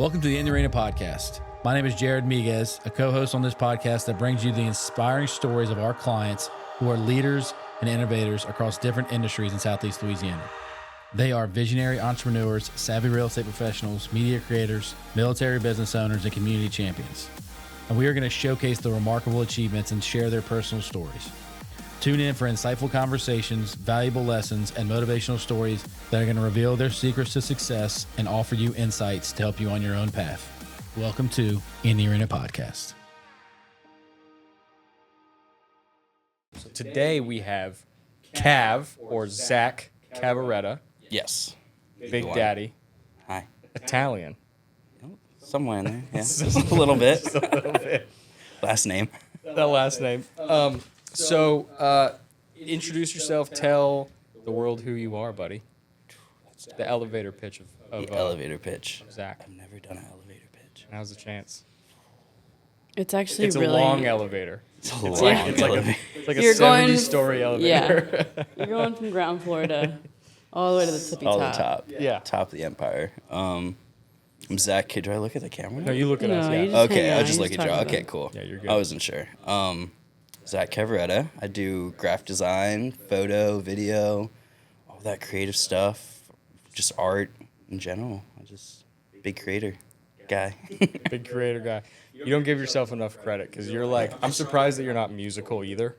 Welcome to the In the Arena podcast. My name is Jared Miguez, a co-host on this podcast that brings you the inspiring stories of our clients who are leaders and innovators across different industries in Southeast Louisiana. They are visionary entrepreneurs, savvy real estate professionals, media creators, military business owners, and community champions. And we are going to showcase the remarkable achievements and share their personal stories. Tune in for insightful conversations, valuable lessons, and motivational stories that are going to reveal their secrets to success and offer you insights to help you on your own path. Welcome to In the Arena Podcast. So today we have Cav, or Zach Cavaretta, Yes. Big Daddy, Hi. Italian. Somewhere in there. Yeah. Just a little bit. Just a little bit. Last name. That last name. So introduce yourself. Tell the world who you are, buddy. The elevator pitch of The elevator pitch. Zach. I've never done an elevator pitch. Now's the chance. It's actually It's a really long elevator. It's a long elevator. It's like a You're going- 70-story elevator. Yeah. You're going from ground floor to all the way to the tippy All top. the top. Yeah. Top of the empire. I'm Zach. Do I look at the camera? No, you look at No, us. you Yeah. just- Okay, hang I'll on, just you look just at you. talk Okay, about cool. Yeah, you're good. I wasn't sure. Zach Cavaretta. I do graphic design, photo, video, all that creative stuff, just art in general. I'm just big creator guy. Big creator guy. You don't give yourself enough credit because you're like, I'm surprised that you're not musical either.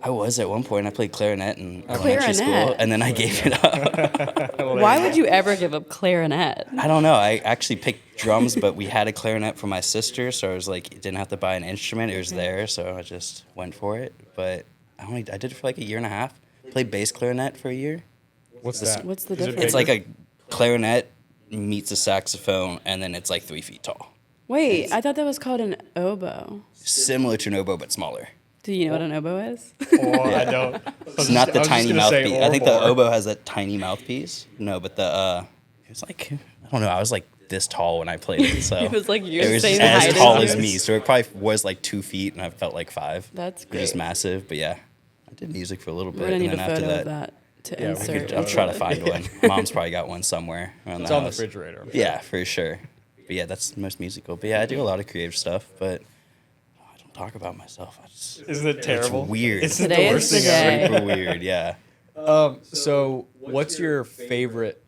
I was at one point. I played clarinet in elementary school, Clarinet? and then I gave it up. Why would you ever give up clarinet? I don't know. I actually picked drums, but we had a clarinet for my sister, so I was like, didn't have to buy an instrument. It was there, so I just went for it. But I did it for like a year and a half. Played bass clarinet for a year. What's that? What's the Is it difference? It's like a clarinet meets a saxophone, and then it's like 3 feet tall. Wait, I thought that was called an oboe. Similar to an oboe, but smaller. Do you know what an oboe is? Oh, I don't. It's not the tiny mouthpiece. I think the oboe has that tiny mouthpiece. No, but it was like, I don't know. I was like this tall when I played it, so It was like your it was same as height tall as as you. me. So it probably was like 2 feet, and I felt like 5. That's It was just great. massive, but yeah, I did music for a little We're bit, gonna and need a then after photo of that, that to Yeah, we insert. could- I'll try to find one. Mom's probably got one somewhere around It's the on the house. refrigerator. Yeah, for sure. But yeah, that's the most musical. But yeah, I do a lot of creative stuff, but I don't talk about myself. Isn't it terrible? It's weird. It's the Today worst is thing the ever. day. Super weird. Yeah. So what's your favorite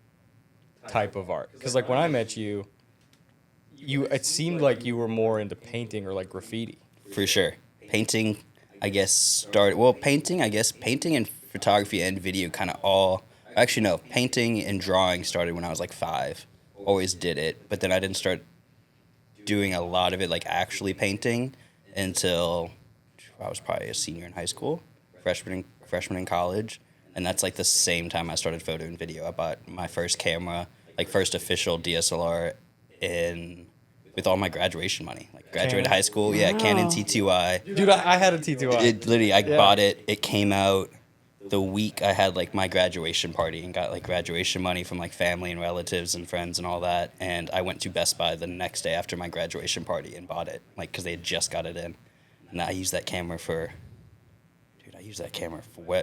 type of art? Because like when I met you, it seemed like you were more into painting or like graffiti. For sure. Painting, I guess, painting and photography and video kind of all. Actually, no. Painting and drawing started when I was like 5. Always did it. But then I didn't start doing a lot of it, like actually painting, until I was probably a senior in high school, freshman in college. And that's like the same time I started photo and video. I bought my first camera, like first official DSLR with all my graduation money. Like graduated high school, yeah, Canon Wow. T2i. Dude, I had a T2i. It literally, I bought it. It came out the week I had like my graduation party and got like graduation money from like family and relatives and friends and all that. And I went to Best Buy the next day after my graduation party and bought it, like because they had just got it in. And I used that camera for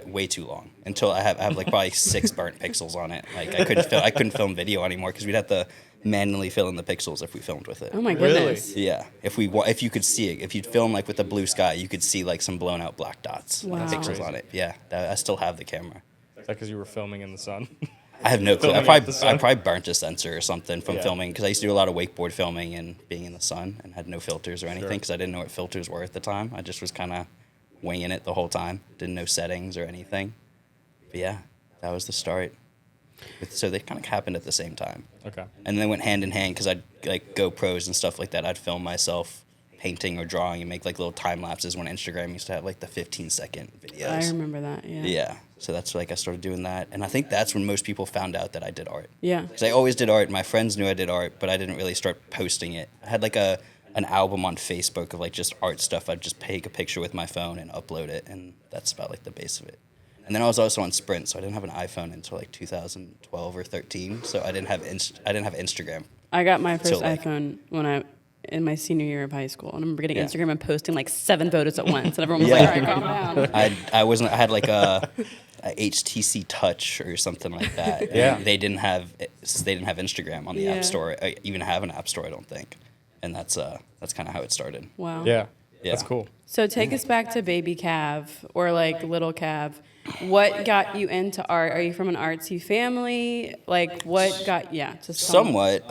way too long until I have like probably 6 burnt pixels on it. Like I couldn't film video anymore because we'd have to manually fill in the pixels if we filmed with it. Oh my Really? goodness. Yeah, if you could see it, if you'd film like with the blue sky, you could see like some blown out black dots, Wow. pixels Crazy. on it. Yeah, I still have the camera. Is that because you were filming in the sun? I have no clue. Filming at the sun? I probably burnt a sensor or something from Yeah. filming because I used to do a lot of wakeboard filming and being in the sun and had no filters or anything Sure. because I didn't know what filters were at the time. I just was kind of winging it the whole time. Didn't know settings or anything. But yeah, that was the start. So they kind of happened at the same time. Okay. And they went hand in hand because I'd like GoPros and stuff like that. I'd film myself painting or drawing and make like little time lapses when Instagram used to have like the 15-second videos. I remember that. Yeah. Yeah. So that's like I started doing that. And I think that's when most people found out that I did art. Yeah. Because I always did art. My friends knew I did art, but I didn't really start posting it. I had like an album on Facebook of like just art stuff. I'd just take a picture with my phone and upload it. And that's about like the base of it. And then I was also on Sprint, so I didn't have an iPhone until like 2012 or 13. So I didn't have Instagram. I got my first So, like- iPhone in my senior year of high school. And I remember getting Yeah. Instagram and posting like 7 photos at once. And everyone was Yeah. like, all right, calm down. I had like a HTC Touch or something like that. Yeah. And they didn't have Instagram on the Yeah. App Store. Even have an App Store, I don't think. And that's kind of how it started. Wow. Yeah. Yeah. That's cool. So take us back to baby Cav or like little Cav. What got you into art? Are you from an artsy family? Like what got just Somewhat.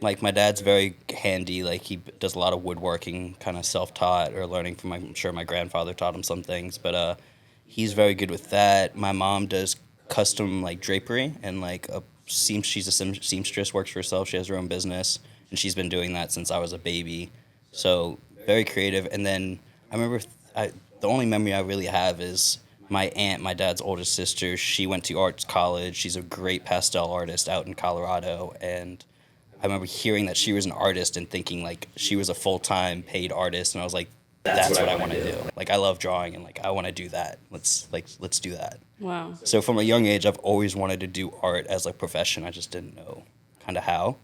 Like my dad's very handy. Like he does a lot of woodworking, kind of self-taught or learning from I'm sure my grandfather taught him some things, but he's very good with that. My mom does custom like drapery and like she's a seamstress, works for herself. She has her own business and she's been doing that since I was a baby. So very creative. And then I remember the only memory I really have is my aunt, my dad's oldest sister. She went to arts college. She's a great pastel artist out in Colorado, and I remember hearing that she was an artist and thinking like she was a full-time paid artist, and I was like, that's what I want to do. Like I love drawing and like I want to do that. Let's do that. Wow. So from a young age, I've always wanted to do art as a profession. I just didn't know kind of how.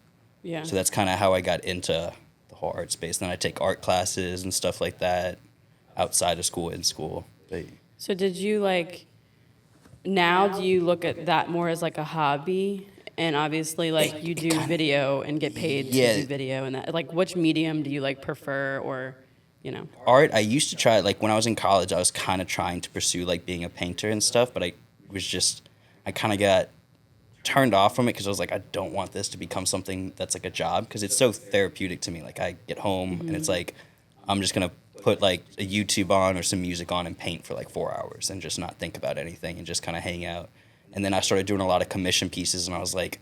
Yeah. So that's kind of how I got into the whole art space. Then I take art classes and stuff like that outside of school, in school. So did you like, now do you look at that more as like a hobby? And obviously like you do video and get paid to do video and that, like which medium do you like prefer or, you know? Art, I used to try, like when I was in college, I was kind of trying to pursue like being a painter and stuff, but I kind of got turned off from it because I was like, I don't want this to become something that's like a job because it's so therapeutic to me. Like I get home and it's like, I'm just going to put like a YouTube on or some music on and paint for like 4 hours and just not think about anything and just kind of hang out. And then I started doing a lot of commission pieces and I was like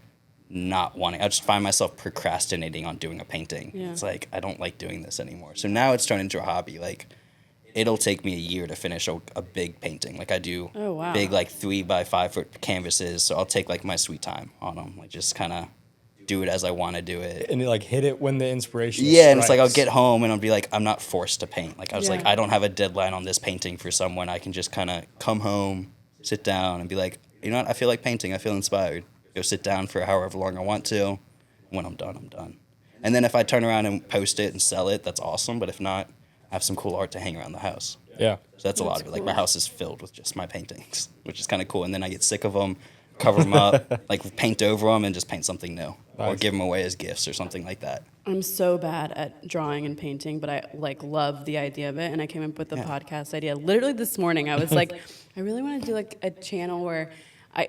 not wanting, I just find myself procrastinating on doing a painting. Yeah. It's like, I don't like doing this anymore. So now it's turned into a hobby. Like it'll take me a year to finish a big painting. Like I do big like 3 by 5 foot canvases. So I'll take like my sweet time on them. Like just kind of do it as I want to do it. And like hit it when the inspiration Yeah, and it's like I'll strikes. get home and I'll be like, I'm not forced to paint. Like I was Yeah. like, I don't have a deadline on this painting for someone. I can just kind of come home, sit down and be like, you know what, I feel like painting. I feel inspired. Go sit down for however long I want to. When I'm done, I'm done. And then if I turn around and post it and sell it, that's awesome. But if not, I have some cool art to hang around the house. Yeah. So that's a lot of it. Like my house is filled with just my paintings, which is kind of cool. And then I get sick of them, cover them up, like paint over them and just paint something new. Or Nice. give them away as gifts or something like that. I'm so bad at drawing and painting, but I like love the idea of it. And I came up with the podcast idea literally this morning. I was like, I really want to do like a channel where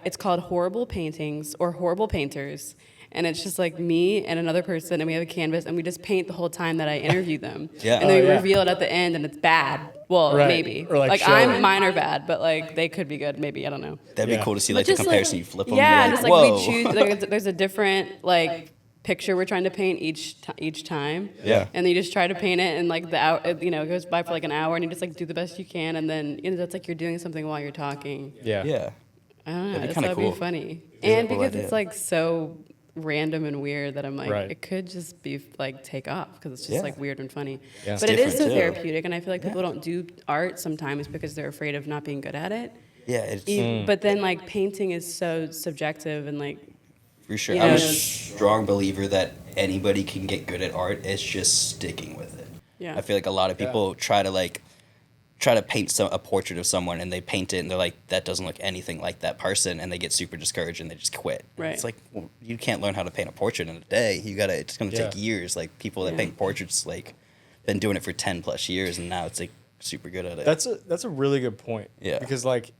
it's called Horrible Paintings or Horrible Painters. And it's just like me and another person, and we have a canvas, and we just paint the whole time that I interview them. Yeah. And then we yeah. reveal it at the end, and it's bad. Well, Right. maybe. Or, like, show it. mine are bad, but like they could be good. Maybe I don't know. That'd Yeah. be cool to see But like the just, comparison. You flip them. Yeah, and just you're like whoa. we choose. Like, there's a different like picture we're trying to paint each time. Yeah. And then you just try to paint it, and like the hour, it goes by for like an hour, and you just like do the best you can, and then that's like you're doing something while you're talking. Yeah. Yeah. I don't know. That'd be It's kinda that'd cool. be funny, Yeah, and cool because idea. it's like so random and weird that I'm like, Right. it could just be like take off because it's just Yeah. like weird and funny. Yeah. It's But it is so different, too. therapeutic, and I feel like people don't do art sometimes because they're afraid of not being good at it. Yeah, it's But then like painting is so subjective and like for sure. you I'm know, a strong believer that anybody can get good at art. It's just sticking with it. yeah. I feel like a lot of people try to paint a portrait of someone and they paint it and they're like, that doesn't look anything like that person, and they get super discouraged and they just quit. And Right. It's like, well, you can't learn how to paint a portrait in a day. It's gonna take years. Like people that Yeah. paint portraits like been doing it for 10+ years and now it's like super good at it. That's a really good point. Yeah. Because like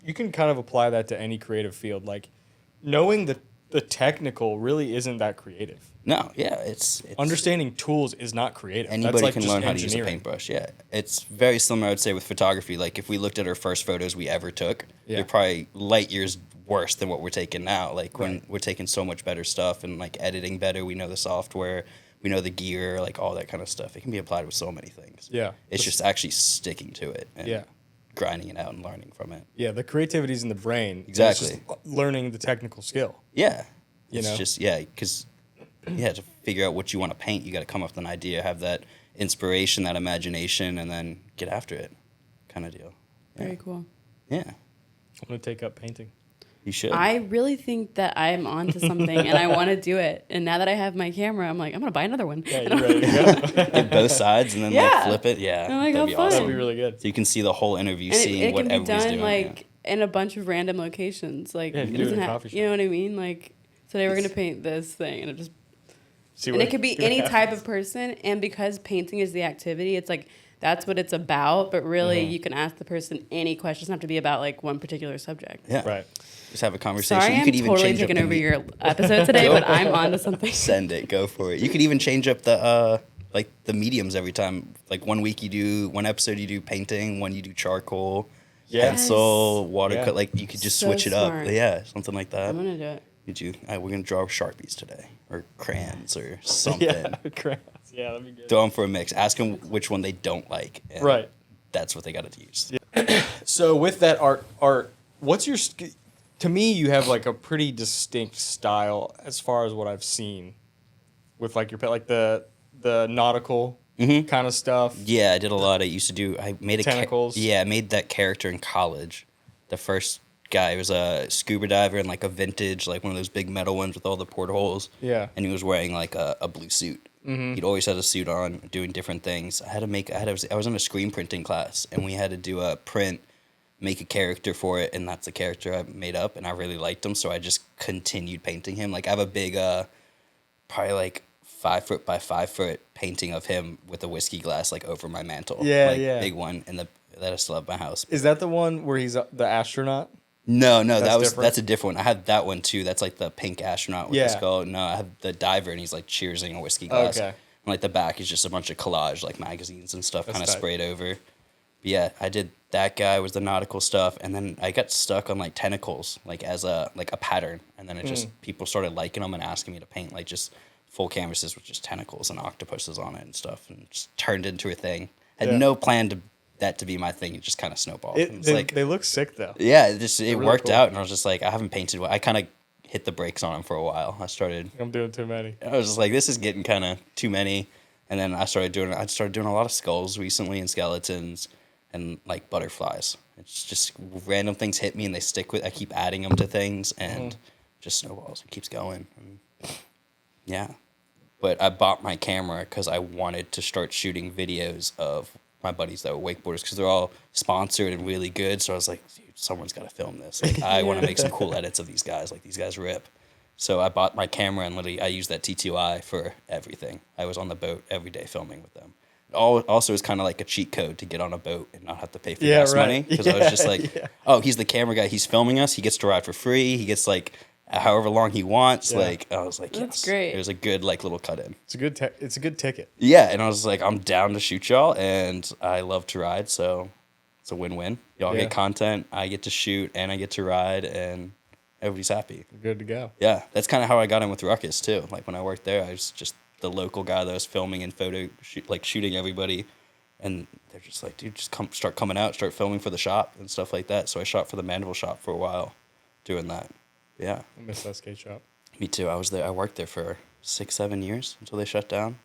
you can kind of apply that to any creative field. Like knowing the technical really isn't that creative. No, yeah, it's Understanding tools is not creative. anybody That's like can just learn how to use a engineering. paintbrush. Yeah, it's very similar, I'd say, with photography. Like if we looked at our first photos we ever took, Yeah. they're probably light years worse than what we're taking now. Like when Right. we're taking so much better stuff and like editing better, we know the software, we know the gear, like all that kind of stuff. It can be applied with so many things. Yeah. It's just actually sticking to it and Yeah. grinding it out and learning from it. Yeah, the creativity's in the brain. Exactly. It's just learning the technical skill. Yeah. You It's know? just, because to figure out what you want to paint, you got to come up with an idea, have that inspiration, that imagination, and then get after it kind of deal. Yeah. Very cool. Yeah. I'm gonna take up painting. You should. I really think that I'm onto something and I want to do it. And now that I have my camera, I'm like, I'm gonna buy another one. Yeah, you ready to go? Get both sides and then Yeah. like flip it. Yeah. I'm like, that'd how be fun. awesome. That'd be really good. So you can see the whole interview, And seeing it what can be everybody's done doing. like in a bunch of random locations. Like, Yeah, it you do it in doesn't a have, coffee shop. you know what I mean? Like, today we're going to paint this thing, and it just, See and what- it could be see what any type happens. of person. And because painting is the activity, it's like, that's what it's about. But really, Mm-hmm. you can ask the person any question. It doesn't have to be about like one particular subject. Yeah. Right. Just have a conversation. Sorry, You I'm could even totally change up taking the over your episode today, but I'm on to something. Send it. Go for it. You could even change up the like the mediums every time. Like one episode you do painting, one you do charcoal, Yes. pencil, watercolor. Yeah. Like you could just So switch it up. smart. Yeah, something like that. I'm going to do it. We're gonna draw Sharpies today or crayons or something. Yeah, crayons. Yeah, that'd be good. Throw them for a mix. Ask them which one they don't like. And Right. That's what they got to use. So with that art, what's your? To me, you have like a pretty distinct style as far as what I've seen. With like your like the nautical kind of stuff. Yeah, I did a lot. I made Tentacles. I made that character in college. The first guy was a scuba diver in like a vintage, like one of those big metal ones with all the portholes. Yeah. And he was wearing like a blue suit. Mm-hmm. He'd always had a suit on, doing different things. I was in a screen printing class, and we had to do a print, make a character for it, and that's the character I made up, and I really liked him, so I just continued painting him. Like I have a big, probably like 5 foot by 5 foot painting of him with a whiskey glass like over my mantle. Yeah, like, yeah. Big one, that I still have at my house. Is that the one where he's the astronaut? No, That's different? that's a different one. I have that one too. That's like the pink astronaut with the Yeah. skull. No, I have the diver, and he's like cheersing a whiskey glass. Okay. And like the back is just a bunch of collage, like magazines and stuff, That's kind of tight. sprayed over. But yeah, I did that guy was the nautical stuff, and then I got stuck on like tentacles, like as a pattern, and then it just people started liking them and asking me to paint like just full canvases with just tentacles and octopuses on it and stuff, and it just turned into a thing. Had Yeah. no plan to that to be my thing. It just kind of snowballed. And it's like They look sick though. yeah, it really worked cool. out, and I was just like, I haven't painted. I kind of hit the brakes on them for a while. I'm doing too many. I was just like, this is getting kind of too many, and then I started doing a lot of skulls recently and skeletons, and like butterflies. It's just random things hit me and they stick with. I keep adding them to things, and just snowballs. It keeps going. And yeah, but I bought my camera because I wanted to start shooting videos of my buddies that were wakeboarders because they're all sponsored and really good. So I was like, dude, someone's got to film this. Like, I want to make some cool edits of these guys. Like, these guys rip. So I bought my camera and literally I used that T2i for everything. I was on the boat every day filming with them. Also, it's kind of like a cheat code to get on a boat and not have to pay for gas money. Because I was just like, oh, he's the camera guy. He's filming us. He gets to ride for free. He gets like however long he wants. Yeah. Like, I was like, That's yes. great. It was a good like little cut in. It's a good ticket. Yeah, and I was like, I'm down to shoot y'all, and I love to ride, so it's a win-win. Y'all Yeah. get content, I get to shoot, and I get to ride, and everybody's happy. Good to go. Yeah, that's kind of how I got in with Ruckus too. Like when I worked there, I was just the local guy that was filming and shooting everybody, and they're just like, dude, just start coming out, start filming for the shop and stuff like that. So I shot for the Mandeville shop for a while, doing that. Yeah, I miss that skate shop. me too. I was there. I worked there for 6-7 years until they shut down.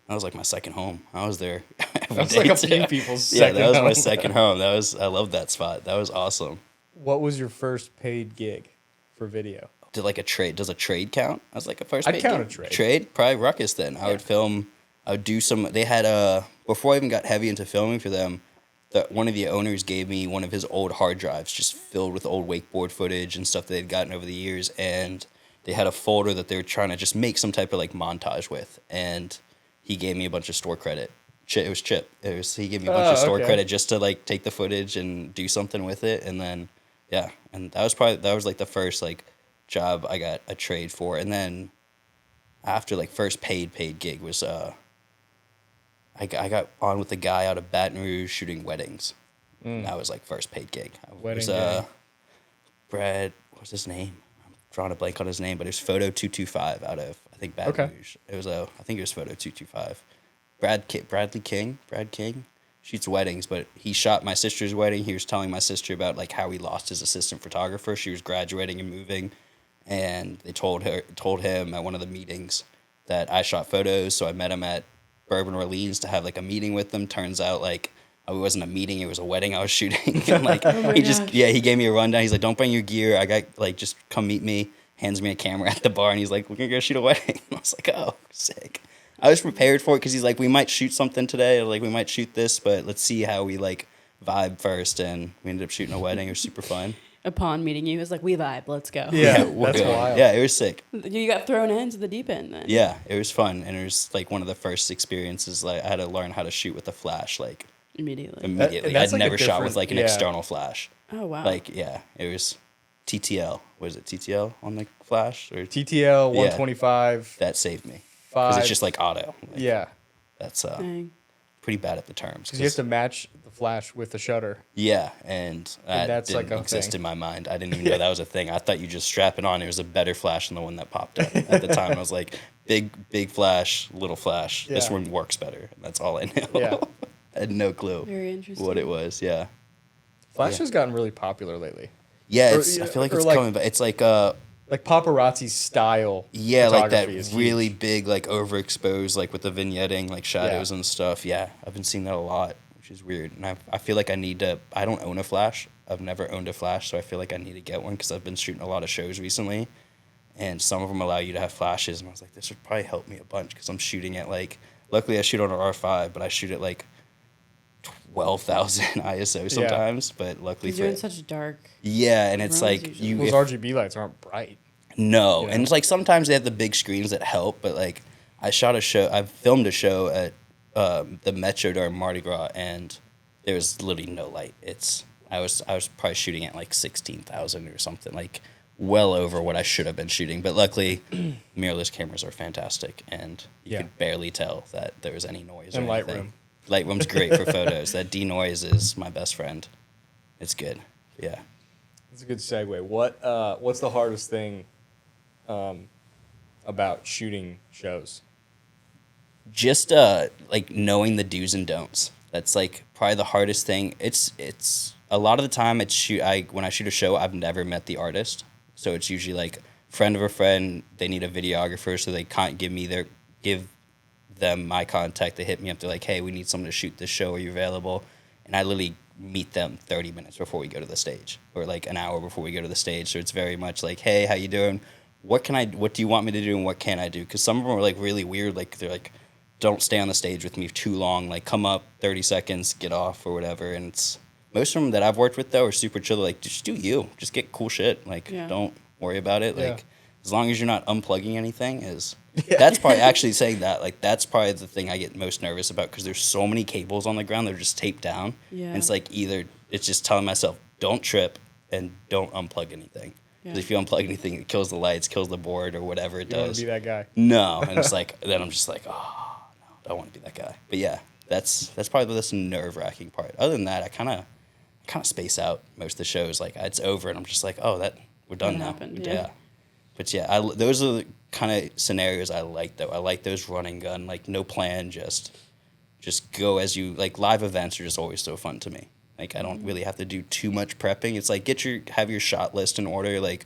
That was like my second home. I was there every That's day, like a too. few people's Yeah, second that was my home. second home. I loved that spot. That was awesome. What was your first paid gig for video? Did like a trade? Does a trade count as like a first? I'd paid count gig? a trade. Trade, probably Ruckus. Then I would film. I would do some. They had before I even got heavy into filming for them. One of the owners gave me one of his old hard drives, just filled with old wakeboard footage and stuff they'd gotten over the years, and they had a folder that they were trying to just make some type of like montage with, and he gave me a bunch of store credit. It was Chip. He gave me a bunch of store okay. credit just to like take the footage and do something with it, and then yeah, and that was like the first like job I got a trade for, and then after like first paid gig was I got on with a guy out of Baton Rouge shooting weddings. That was like first paid gig. Wedding it was gig. Brad, what's his name? I'm drawing a blank on his name, but it was Photo 225 out of I think Baton Okay. Rouge. I think it was Photo 225. Brad King shoots weddings, but he shot my sister's wedding. He was telling my sister about like how he lost his assistant photographer. She was graduating and moving, and they told him at one of the meetings that I shot photos. So I met him at Bourbon Orleans to have like a meeting with them. Turns out like it wasn't a meeting, it was a wedding I was shooting. And like he gave me a rundown. He's like, don't bring your gear. I got like just come meet me. Hands me a camera at the bar, and he's like, we're gonna go shoot a wedding. I was like, oh, sick. I was prepared for it because he's like, we might shoot something today, or like we might shoot this, but let's see how we like vibe first, and we ended up shooting a wedding. It was super fun. Upon meeting you, it was like, we vibe, let's go. Yeah, we'll that's go. wild. Yeah, it was sick. You got thrown into the deep end then. Yeah, it was fun, and it was like one of the first experiences. Like I had to learn how to shoot with a flash, like Immediately. immediately. that's I'd like a never shot with different- like an yeah. external flash. Oh, wow. Like yeah, it was TTL. Was it TTL on the flash or TTL 125. that saved me because 5. it's just like auto. Like, Yeah, that's Dang. pretty bad at the terms. because you have to match the flash with the shutter. Yeah, and that that's didn't like a exist thing. in my mind. I didn't even know that was a thing. I thought you just strap it on. It was a better flash than the one that popped up at the time. I was like, big flash, little flash. This Yeah. one works better. And that's all I knew. Yeah. I had no clue Very interesting. what it was. Yeah, Flash Yeah. has gotten really popular lately. yeah. Or- I feel like or it's like- coming, but it's like Like paparazzi style. yeah, like that photography is really huge. big, like overexposed, like with the vignetting, like shadows and stuff. Yeah, I've been seeing that a lot, which is weird. And I feel like I need to. I don't own a flash. I've never owned a flash, so I feel like I need to get one because I've been shooting a lot of shows recently, and some of them allow you to have flashes. And I was like, this would probably help me a bunch because I'm shooting at like. Luckily, I shoot on an R5, but I shoot at like 12,000 ISO sometimes. But luckily, Because you're in such dark. yeah, and it's runs like usually. you. Those if- RGB lights aren't bright. no, Yeah. and it's like sometimes they have the big screens that help, but like I filmed a show at the Metro during Mardi Gras, and there was literally no light. I was probably shooting at like 16,000 or something, like well over what I should have been shooting. But luckily, mirrorless cameras are fantastic, and you Yeah. could barely tell that there was any noise And or anything. Lightroom. Lightroom's great for photos. That denoise is my best friend. It's good. Yeah. That's a good segue. What's the hardest thing about shooting shows? Just like knowing the do's and don'ts. That's like probably the hardest thing. It's a lot of the time when I shoot a show, I've never met the artist, so it's usually like friend of a friend. They need a videographer, so they can't give them my contact. They hit me up. They're like, hey, we need someone to shoot this show. Are you available? And I literally meet them 30 minutes before we go to the stage, or like an hour before we go to the stage. So it's very much like, hey, how you doing? What do you want me to do, and what can I do? Because some of them are like really weird. Like they're like, don't stay on the stage with me too long. Like come up 30 seconds, get off or whatever. And it's most of them that I've worked with though are super chill. They're like, just do you. Just get cool shit. Like Yeah. don't worry about it. Yeah. Like as long as you're not unplugging anything that's probably actually saying that. Like that's probably the thing I get most nervous about because there's so many cables on the ground. They're just taped down. Yeah. And it's like either it's just telling myself don't trip and don't unplug anything. Yeah. Because if you unplug anything, it kills the lights, kills the board or whatever it You don't want does. to be that guy. No, and it's like then I'm just like, oh no, I don't want to be that guy. But yeah, that's probably the nerve wracking part. Other than that, I kind of space out most of the shows. Like it's over, and I'm just like, oh, we're done That now. happened, yeah. But yeah, those are the kind of scenarios I like though. I like those run and gun, like no plan, just go as you like. Live events are just always so fun to me. Like I don't really have to do too much prepping. It's like have your shot list in order, like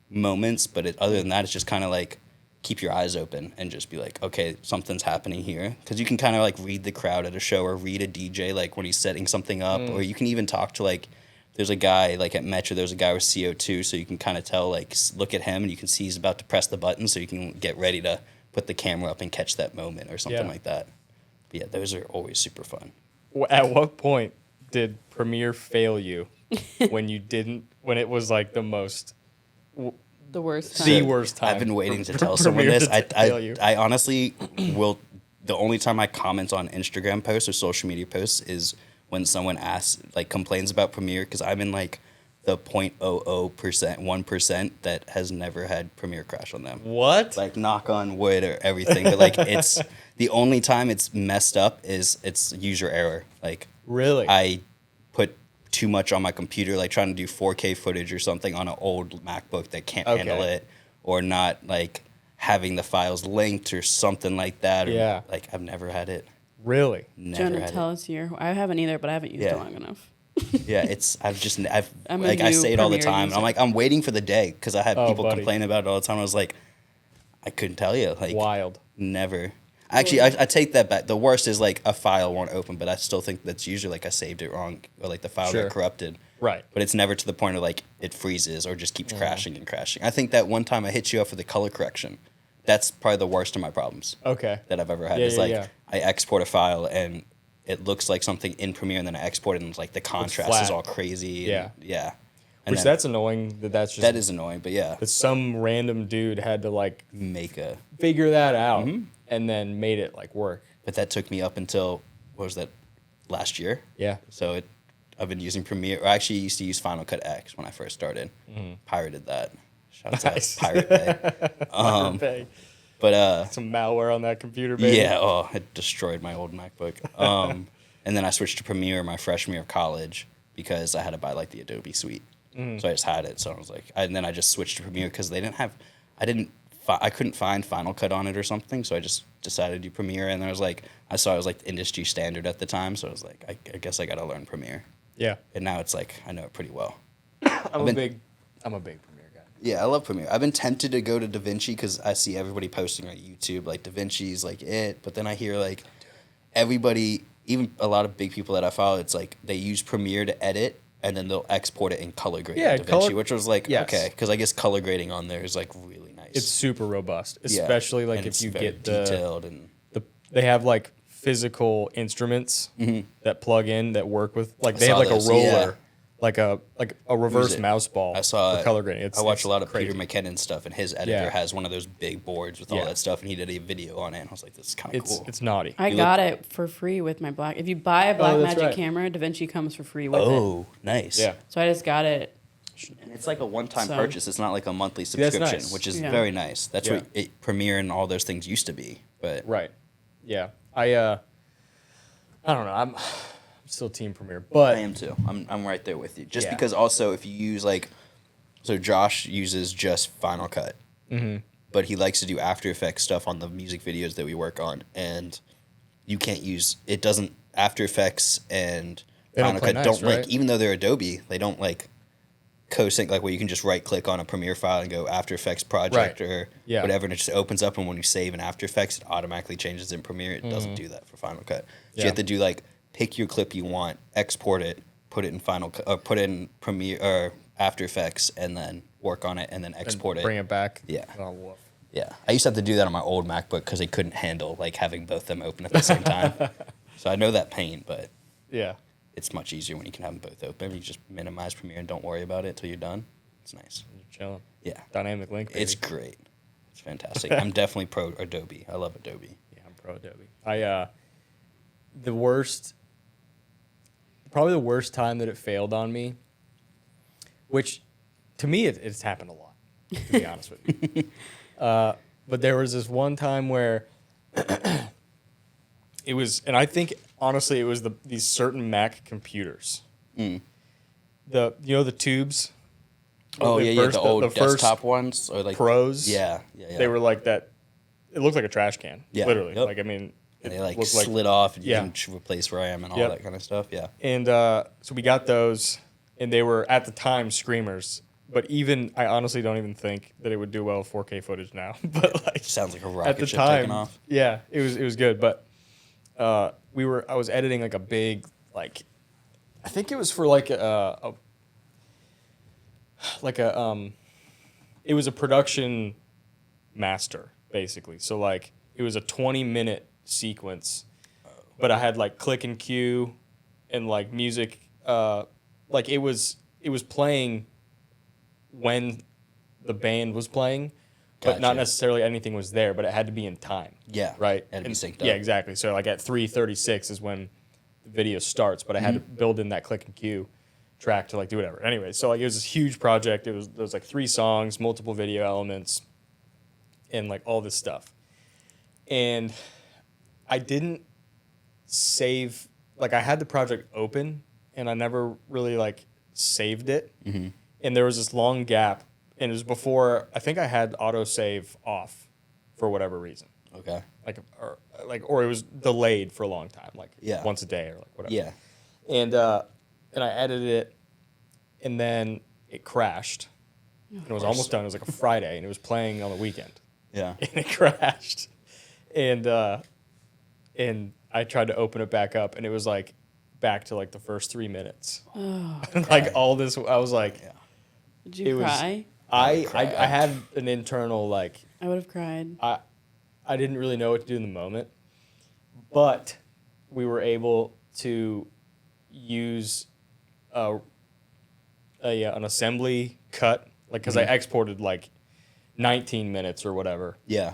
moments. But other than that, it's just kind of like keep your eyes open and just be like, okay, something's happening here. Because you can kind of like read the crowd at a show or read a DJ like when he's setting something up, or you can even talk to like. There's a guy like at Metro. There's a guy with CO2, so you can kind of tell like look at him and you can see he's about to press the button, so you can get ready to put the camera up and catch that moment or something Yeah. like that. But yeah, those are always super fun. At what point did Premiere fail you when it was like the most The worst time. the worst time? I've been waiting for- to for tell someone Premiere this. to fail you. I honestly will. The only time I comment on Instagram posts or social media posts is when someone complains about Premiere, because I'm in like the 0.00%, 1% that has never had Premiere crash on them. What? Like knock on wood or everything, but like it's the only time it's messed up is it's user error. Like Really? I put too much on my computer, like trying to do 4K footage or something on an old MacBook that can't handle Okay. it, or not like having the files linked or something like that. Or, Yeah. Like I've never had it. Really? Never Jonah, had tell it. us I haven't either, but I haven't used Yeah. it long enough. Yeah, I'm a like I new say it all the Premiere time. And I'm user. like, I'm waiting for the day because I have Oh, people buddy. complain about it all the time. I was like, I couldn't tell you. Like Wild. never. Actually, I take that back. The worst is like a file won't open, but I still think that's usually like I saved it wrong or like the file Sure. got corrupted. Right. But it's never to the point of like it freezes or just keeps crashing and crashing. I think that one time I hit you up for the color correction. That's probably the worst of my problems Okay. that I've ever had. Yeah, Is yeah, like yeah. I export a file and it looks like something in Premiere, and then I export it, and like the contrast is flat. all crazy. Yeah. Yeah. And Which then- that's annoying. That's just that is annoying, but yeah, that some random dude had to like make a. figure that out and then made it like work. But that took me up until what was that, last year? Yeah. So I've been using Premiere. Or I actually used to use Final Cut X when I first started. Pirated that. Shout out Nice. to Pirate Bay. Hey, But some malware on that computer, baby. yeah, oh, it destroyed my old MacBook. And then I switched to Premiere my freshman year of college because I had to buy like the Adobe suite. So I just had it. So I was like, and then I just switched to Premiere because they didn't have, I couldn't find Final Cut on it or something. So I just decided to do Premiere. And I was like, I saw it was like the industry standard at the time. So I was like, I guess I got to learn Premiere. Yeah. And now it's like, I know it pretty well. I'm a big Premiere guy. Yeah, I love Premiere. I've been tempted to go to DaVinci because I see everybody posting on YouTube, like DaVinci's like it. But then I hear like everybody, even a lot of big people that I follow, it's like they use Premiere to edit and then they'll export it in color grade Yeah, in DaVinci, color- which was like, yes. okay, because I guess color grading on there is like really nice. It's super robust, Yeah. especially like And if it's you very get the detailed and they have like physical instruments that plug in that work with like they have saw like those, a roller, yeah. like a reverse it? mouse ball. I saw for color grading. I watched it's a lot of crazy. Peter McKinnon stuff, and his editor Yeah. has one of those big boards with all Yeah. that stuff, and he did a video on it, and I was like, this is kind of It's cool. it's naughty. I You got it for free with my Black. If you buy a Black that's Magic right. camera, DaVinci comes for free with it. Oh, nice. Yeah. So I just got it. And it's like a one-time So- purchase. It's not like a monthly that's subscription, nice. which is Yeah. very nice. That's Yeah. what Premiere and all those things used to be. But Right. Yeah. I don't know. I'm still Team Premiere, but I am too. I'm right there with you. Just Yeah. because also if you use like, so Josh uses just Final Cut, but he likes to do After Effects stuff on the music videos that we work on, and you can't use it. Doesn't After Effects and They don't Final play Cut nice, don't like, right? even though they're Adobe, they don't like co-sync, like where you can just right click on a Premiere file and go After Effects project Right. or Yeah. whatever, and it just opens up, and when you save in After Effects, it automatically changes in Premiere. It doesn't do that for Final Cut. So you Yeah. have to do like pick your clip you want, export it, put it in Final Cut, or put it in Premiere or After Effects, and then work on it, and then export bring it. it back. Yeah. Oh, woof. Yeah, I used to have to do that on my old MacBook because they couldn't handle like having both them open at the same time. So I know that pain, but Yeah. it's much easier when you can have them both open. You just minimize Premiere and don't worry about it until you're done. It's nice. You're chilling. Yeah, Dynamic link. Baby. it's great. It's fantastic. I'm definitely pro Adobe. I love Adobe. Yeah, I'm pro Adobe. Probably the worst time that it failed on me, which to me it's happened a lot, to be honest with you. But there was this one time where it was, and I think honestly it was these certain Mac computers. The tubes. Oh The yeah, first- the old the first desktop ones or like Pros. Yeah. They were like that. It looked like a trash can. Yeah, Literally. yep. Like I mean, And it they like looked slid off and you yeah. can replace where I am and all Yep. that kind of stuff. Yeah. And so we got those, and they were at the time screamers. But even I honestly don't even think that it would do well with 4K footage now. But like Sounds like a at rocket the ship time, taking off. yeah, it was good. But I was editing like a big like, I think it was for like it was a production master basically. So like it was a 20-minute sequence, but I had like click and cue, and like music. Like it was playing when the band was playing, but not Gotcha. necessarily anything was there. But it had to be in time. Yeah. Right. Had to be synced Yeah, up. exactly. So like at 3:36 is when the video starts, but I had to build in that click and cue track to like do whatever. Anyway, so like it was this huge project. There was like 3 songs, multiple video elements, and like all this stuff. And I didn't save, like I had the project open and I never really like saved it. And there was this long gap, and it was before I think I had autosave off for whatever reason. Okay. Or it was delayed for a long time, like Yeah. once a day or like whatever. Yeah. And I edited it, and then it crashed. And it was almost done. It was like a Friday, and it was playing on the weekend, Yeah. and it crashed. And I tried to open it back up, and it was like back to like the first 3 minutes. Oh, Like all this, I was like, Yeah. did It you was- cry? I had an internal like. I would have cried. I didn't really know what to do in the moment, but we were able to use an assembly cut, like because I exported like 19 minutes or whatever Yeah.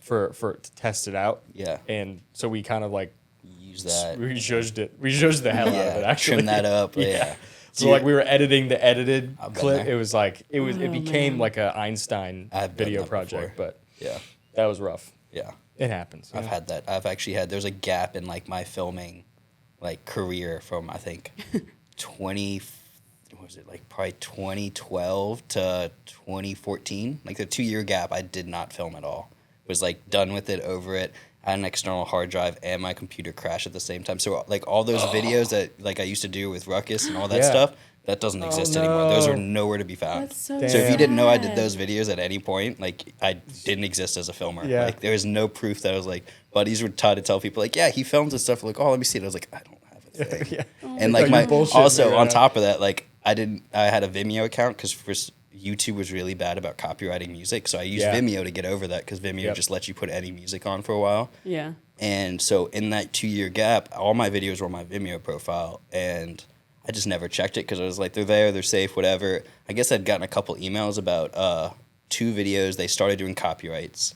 for to test it out. Yeah. And so we kind of like Use that. we zhuzhed the hell out of it. Actually, Trim that up. Yeah. So like we were editing the edited I've been clip. there. It was like it Oh, became man. like a Einstein I've done video that project, before. but Yeah. that was rough. Yeah. It happens. I've had that. I've actually had. There's a gap in like my filming, like career from I think, 20. What was it like? Probably 2012 to 2014. Like the 2-year gap, I did not film at all. Was like done with it, over it. I had an external hard drive and my computer crashed at the same time. So like all those videos that like I used to do with Ruckus and all that Yeah. stuff, that doesn't exist anymore. Those are no. nowhere to be found. That's so So if you didn't know I did sad. those videos at any point, like I didn't exist as a filmer. Yeah. Like there was no proof that I was like, buddies would try to tell people like, yeah, he films and stuff. Like, oh, let me see it. I was like, I don't have a thing. Yeah. And Like, like you're my bullshitting also me on right top of that, like I had a Vimeo account because first YouTube was really bad about copyrighting music. So I used Yeah. Vimeo to get over that because Vimeo Yep. just lets you put any music on for a while. Yeah. And so in that 2-year gap, all my videos were on my Vimeo profile, and I just never checked it because I was like, they're there, they're safe, whatever. I guess I'd gotten a couple emails about 2 videos. They started doing copyrights,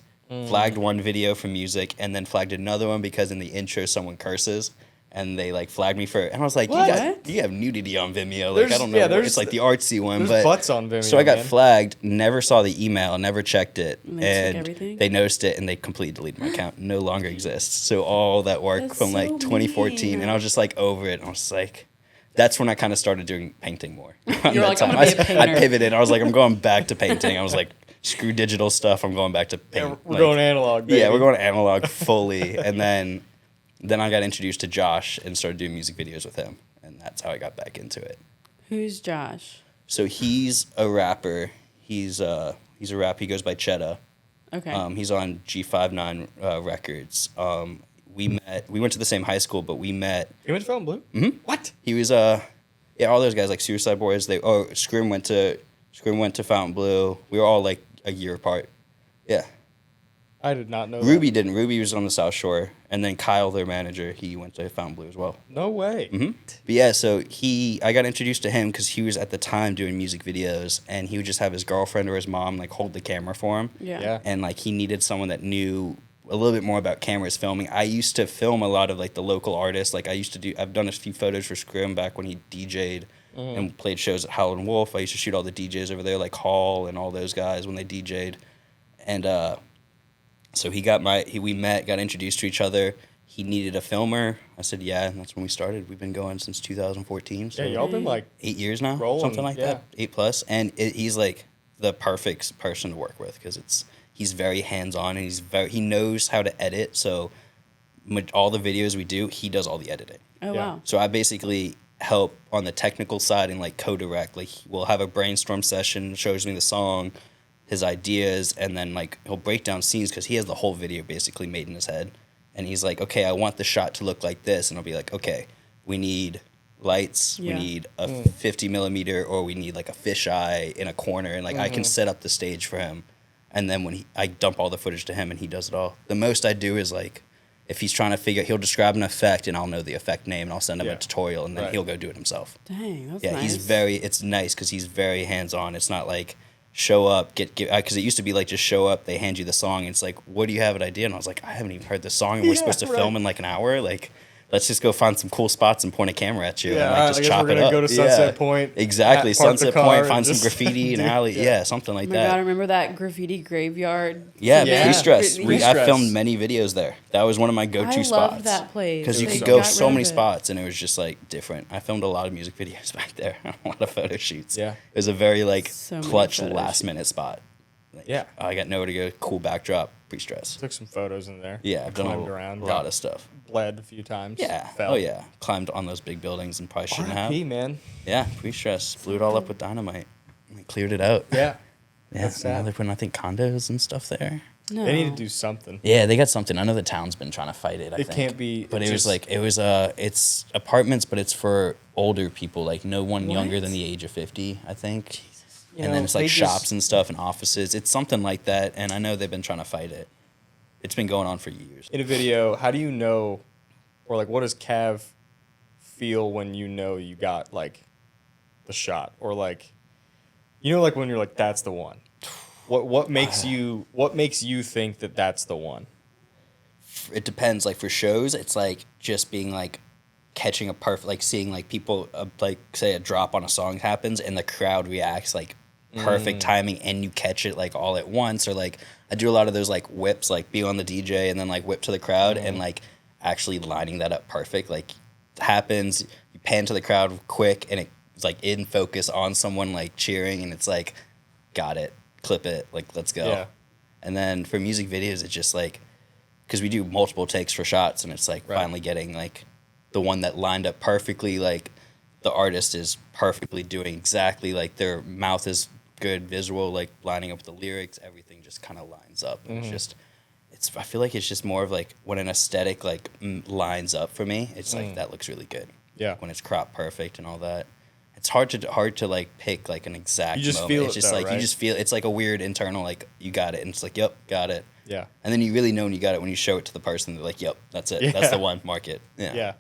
flagged one video for music, and then flagged another one because in the intro someone curses. And they like flagged me for it, and I was like, What? "You have nudity on Vimeo." Like There's- I don't know, yeah, there's- it's like the artsy one, there's but butts on Vimeo, So I got man. flagged, never saw the email, never checked it, And they took and everything? they noticed it, and they completely deleted my account. No longer exists. So all that work That's from like so 2014, and mean. I was just like over it. And I was like, that's when I kind of started doing painting more. Around You're that like, I'm time. gonna be a I painter. pivoted. I was like, I'm going back to painting. I was like, screw digital stuff. I'm going back to paint. Yeah, we're Like, going analog. Baby. yeah, we're going analog fully. And then I got introduced to Josh and started doing music videos with him. And that's how I got back into it. Who's Josh? So he's a rapper. He's a rapper. He goes by Cheddar. Okay. He's on G59 Records. We went to the same high school, but we met. You went to Fountain Blue? Mm-hmm. What? He was yeah, all those guys like Suicide Boys. Scrim went to Fountain Blue. We were all like a year apart. Yeah. I did not know. Ruby didn't. Ruby was on the South Shore, and then Kyle, their manager, he went to Fountain Blue as well. That. No way. But yeah, so I got introduced to him because he was at the time doing music videos, and he would just have his girlfriend or his mom like hold the camera for him. Yeah. Yeah. And like he needed someone that knew a little bit more about cameras filming. I used to film a lot of like the local artists. Like I've done a few photos for Scrim back when he DJ'd and played shows at Howlin' Wolf. I used to shoot all the DJs over there, like Hall and all those guys when they DJ'd. And so we met, got introduced to each other. He needed a filmer. I said, yeah, and that's when we started. We've been going since 2014. So Yeah, y'all been like 8 years now, Rolling, something like yeah. that, 8+. And he's like the perfect person to work with because he's very hands-on and he knows how to edit. So all the videos we do, he does all the editing. Oh, Yeah. wow. So I basically help on the technical side and like co-direct. Like we'll have a brainstorm session, shows me the song, his ideas, and then like he'll break down scenes because he has the whole video basically made in his head. And he's like, okay, I want the shot to look like this. And I'll be like, okay, we need lights, we Yeah. need a 50 millimeter, or we need like a fisheye in a corner. And like I can set up the stage for him. And then I dump all the footage to him and he does it all. The most I do is like, if he's trying to he'll describe an effect and I'll know the effect name and I'll send him Yeah. a tutorial and then Right. he'll go do it himself. Dang, that's Yeah, nice. it's nice because he's very hands-on. It's not like show up, get because it used to be like just show up, they hand you the song, and it's like, what do you have an idea? And I was like, I haven't even heard this song, and we're Yeah, supposed to right. film in like an hour. Like, let's just go find some cool spots and point a camera at you Yeah, and like I just guess chop we're it gonna up. go to Sunset Yeah. Point, Exactly, park the Sunset car Point, and find some just- graffiti in an alley. Yeah, something like Oh my that. God, remember that graffiti graveyard? Yeah, Yeah. pre-stress. Yeah. I Pre-stress. filmed many videos there. That was one of my go-to I spots. loved that place. Because you They could go got so rid many of it. spots, and it was just like different. I filmed a lot of music videos back there, a lot of photo shoots. Yeah. It was a very like So many clutch photo last-minute spot. Like, Yeah. I got nowhere to go. Cool backdrop, pre-stress. took some photos in there. Yeah, I've done climbed a around, lot of stuff. bled a few times. Yeah. Fell. Oh yeah. Climbed on those big buildings and probably shouldn't have. R.I.P., man. Yeah, pre-stress. Blew it all up with dynamite. We cleared it out. Yeah. Yeah. That's Now sad. they're putting I think condos and stuff there. No. They need to do something. Yeah, they got something. I know the town's been trying to fight it. I It think. can't be But just- it's apartments, but it's for older people, like no one younger What? than the age of 50, I think. You And know, then it's like they shops just- and stuff and offices. It's something like that, and I know they've been trying to fight it. It's been going on for years. In a video, how do you know Or like, what does Cav feel when you know you got like the shot? Or like, you know, like when you're like, that's the one. What makes you think that that's the one? It depends. Like for shows, it's like just being like catching a perfect, like seeing like people like say a drop on a song happens and the crowd reacts like perfect timing and you catch it like all at once. Or like I do a lot of those like whips, like be on the DJ and then like whip to the crowd and like actually lining that up perfect. Like happens, you pan to the crowd quick and it's like in focus on someone like cheering and it's like got it, clip it, like let's go. Yeah. And then for music videos, it's just like, because we do multiple takes for shots and it's like finally getting like the one that lined up perfectly, like the artist is perfectly doing exactly, like their mouth is good, visual, like lining up with the lyrics, everything just kind of lines up. And it's just, I feel like it's just more of like when an aesthetic like lines up for me, it's like that looks really good. Yeah. When it's cropped perfect and all that. It's hard to like pick like an exact You just moment. feel It's it just though, like right? you just feel it's like a weird internal like you got it and it's like, yep, got it. Yeah. And then you really know when you got it when you show it to the person. They're like, "Yep, that's it. Yeah. That's the one. Mark it." Yeah.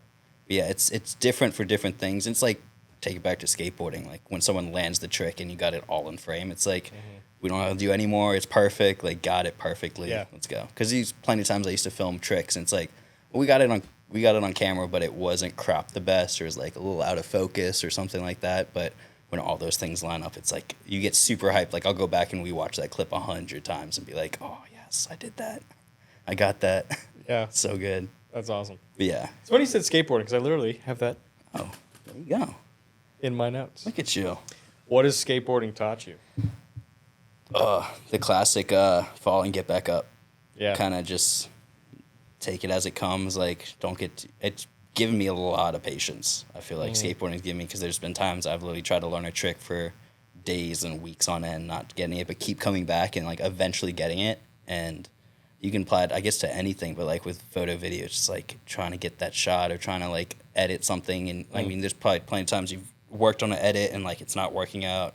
Yeah. It's different for different things. It's like take it back to skateboarding. Like when someone lands the trick and you got it all in frame. It's like we don't have to do any more. It's perfect. Like got it perfectly. Yeah. Let's go. Because plenty of times I used to film tricks and it's like, well, we got it on camera, but it wasn't cropped the best or it was like a little out of focus or something like that. But when all those things line up, it's like you get super hyped. Like I'll go back and rewatch that clip 100 times and be like, "Oh yes, I did that. I got that." Yeah. So good. That's awesome. But yeah. It's funny you said skateboarding because I literally have that Oh, there you go. in my notes. Look at you. What has skateboarding taught you? The classic fall and get back up. Yeah. Kind of just take it as it comes. Like it's given me a lot of patience. I feel like skateboarding's given me, because there's been times I've literally tried to learn a trick for days and weeks on end, not getting it, but keep coming back and like eventually getting it. And you can apply it, I guess, to anything, but like with photo video, it's just like trying to get that shot or trying to like edit something. And I mean, there's probably plenty of times you've worked on an edit and like it's not working out.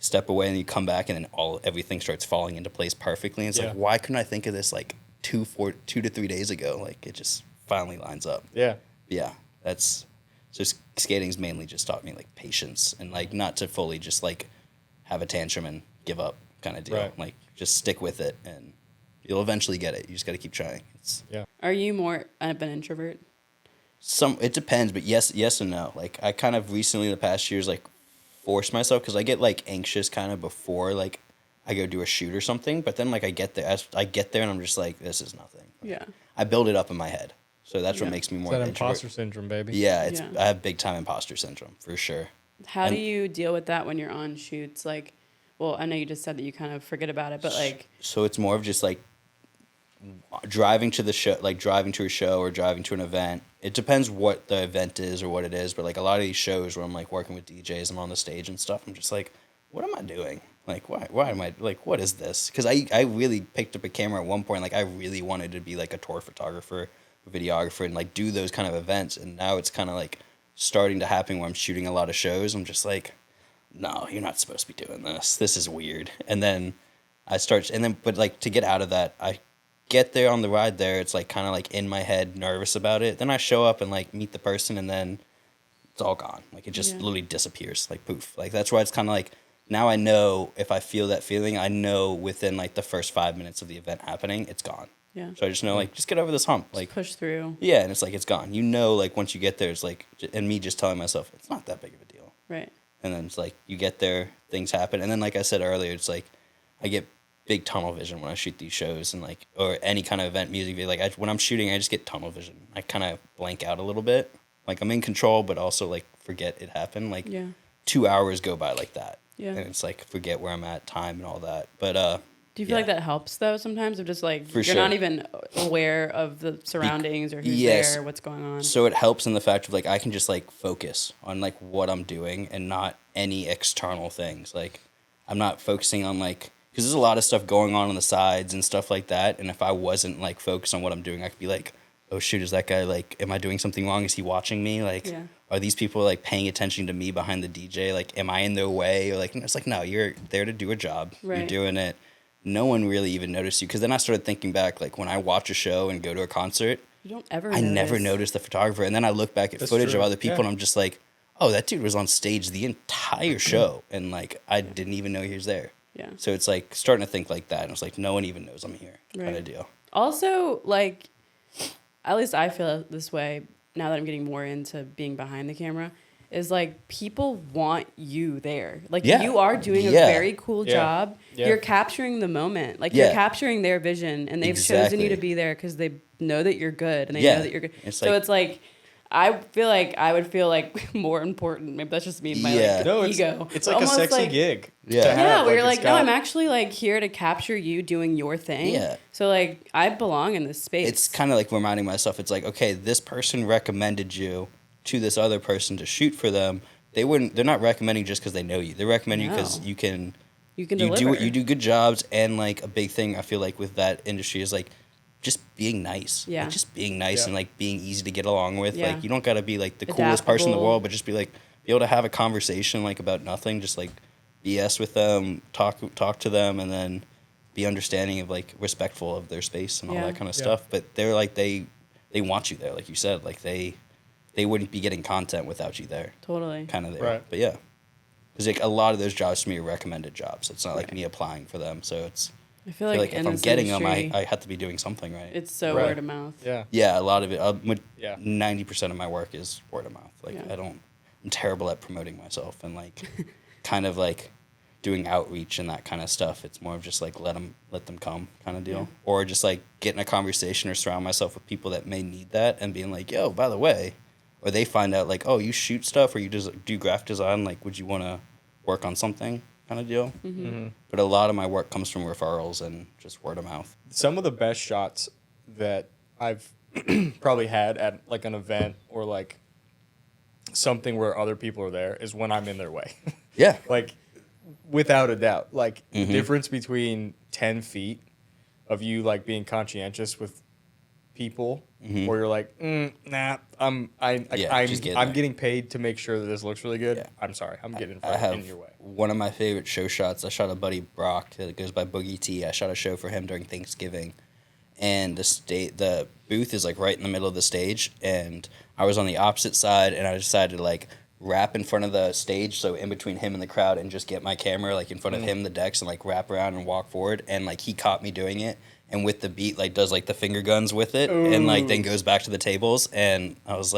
Step away and you come back and then everything starts falling into place perfectly. And it's like, why couldn't I think of this like 2 to 3 days ago? Like it just finally lines up. Yeah. Yeah, that's just skating's mainly just taught me like patience and like not to fully just like have a tantrum and give up kind of deal. Right. Like just stick with it and you'll eventually get it. You just got to keep trying. Are you more of an introvert? It depends, but yes and no. Like I kind of recently in the past years like forced myself, because I get like anxious kind of before like I go do a shoot or something, but then like I get there and I'm just like, this is nothing. Like, Yeah. I build it up in my head. So that's what makes me more That introvert. imposter syndrome, baby. Yeah, Yeah. I have big time imposter syndrome for sure. How do you deal with that when you're on shoots? Like, well, I know you just said that you kind of forget about it, but like, So it's more of just like driving to the show, like driving to a show or driving to an event. It depends what the event is or what it is, but like a lot of these shows where I'm like working with DJs, I'm on the stage and stuff, I'm just like, what am I doing? Like, why am I, like, what is this? Because I really picked up a camera at one point, like I really wanted to be like a tour photographer, a videographer, and like do those kind of events. And now it's kind of like starting to happen where I'm shooting a lot of shows. I'm just like, no, you're not supposed to be doing this. This is weird. And then but like to get out of that, I get there on the ride there. It's like kind of like in my head, nervous about it. Then I show up and like meet the person, and then it's all gone. Like it just literally disappears, like poof. Like that's why it's kind of like, now I know if I feel that feeling, I know within like the first 5 minutes of the event happening, it's gone. yeah, So I just know like, just get over this hump. Like push through. yeah, and it's like, it's gone. You know, like once you get there, it's like, and me just telling myself, it's not that big of a deal. Right. And then it's like, you get there, things happen. And then like I said earlier, it's like, I get big tunnel vision when I shoot these shows and like, or any kind of event music video. Like when I'm shooting, I just get tunnel vision. I kind of blank out a little bit. Like I'm in control, but also like forget it happened. Like 2 hours go by like that. Yeah. And it's like, forget where I'm at, time and all that. But, do you feel like that helps though sometimes, of just like For you're sure. not even aware of the surroundings or who's Yes. there, what's going on? So it helps in the fact of like, I can just like focus on like what I'm doing and not any external things. Like I'm not focusing on like, because there's a lot of stuff going on the sides and stuff like that. And if I wasn't like focused on what I'm doing, I could be like, oh shoot, is that guy like, am I doing something wrong? Is he watching me? Like, are these people like paying attention to me behind the DJ? Like, am I in their way? Or like, it's like, no, you're there to do a job. Right. You're doing it. No one really even noticed you. Because then I started thinking back, like when I watch a show and go to a concert, You don't ever I never notice. noticed the photographer. And then I look back at That's footage true. of other people Yeah. and I'm just like, oh, that dude was on stage the entire show. And like, I didn't even know he was there. Yeah. So it's like starting to think like that. And it's like, no one even knows I'm here kind Right. of deal. Also, like, at least I feel this way now that I'm getting more into being behind the camera, is like people want you there. Like Yeah. you are doing a Yeah. very cool Yeah. job. Yeah. You're capturing the moment. Like Yeah. you're capturing their vision and they've chosen you Exactly. to be there because they know that you're good and they Yeah. know that you're good. It's So like- it's like, I feel like I would feel like more important. Maybe that's just me and my Yeah. like No, ego. it's like a Almost sexy like- gig. Yeah. to have. Yeah, where you're it's like, no, got- I'm actually like here to capture you doing your thing. Yeah. So like, I belong in this space. It's kind of like reminding myself, it's like, okay, this person recommended you to this other person to shoot for them. They're not recommending just because they know you. They're recommending you because No. you can you can you deliver. do good jobs. And like a big thing I feel like with that industry is like just being nice. Yeah. Like, just being nice Yeah. and like being easy to get along with. Yeah. Like you don't got to be like the coolest person in the Adaptable. world, but just be like be able to have a conversation like about nothing. Just like BS with them, talk to them, and then be understanding of like respectful of their space and all Yeah. that kind of Yeah. stuff. But they're like they want you there, like you said. Like they wouldn't be getting content without you there. Totally. Kind of there. Right. But yeah. Because like a lot of those jobs to me are recommended jobs. It's not like me applying for them. So it's I feel I feel like, like if in I'm this getting industry, them, I have to be doing something right. it's so Right. word of mouth. Yeah. Yeah, a lot of it. Yeah. 90% of my work is word of mouth. Like Yeah. I'm terrible at promoting myself and like kind of like doing outreach and that kind of stuff. It's more of just like let them come kind of deal, Yeah. or just like get in a conversation or surround myself with people that may need that and being like, yo, by the way, or they find out like, oh, you shoot stuff or you just do graphic design. Like, would you want to work on something kind of deal? Mm-hmm. But a lot of my work comes from referrals and just word of mouth. Some of the best shots that I've probably had at like an event or like something where other people are there is when I'm in their way. Yeah. Like, without a doubt. Like, Mhm. the difference between 10 feet of you, like, being conscientious with people, Mhm. where you're like, nah, Yeah, just get I'm there. getting paid to make sure that this looks really good. Yeah. I'm sorry. I'm getting I have in your way. one of my favorite show shots. I shot a buddy Brock that goes by Boogie T. I shot a show for him during Thanksgiving, and the booth is like right in the middle of the stage, and I was on the opposite side, and I decided to like wrap in front of the stage, so in between him and the crowd, and just get my camera like in front of him, the decks, and like wrap around and walk forward, and like he caught me doing it. And with the beat, like does like the finger guns with it, and like then goes back to the tables. And I was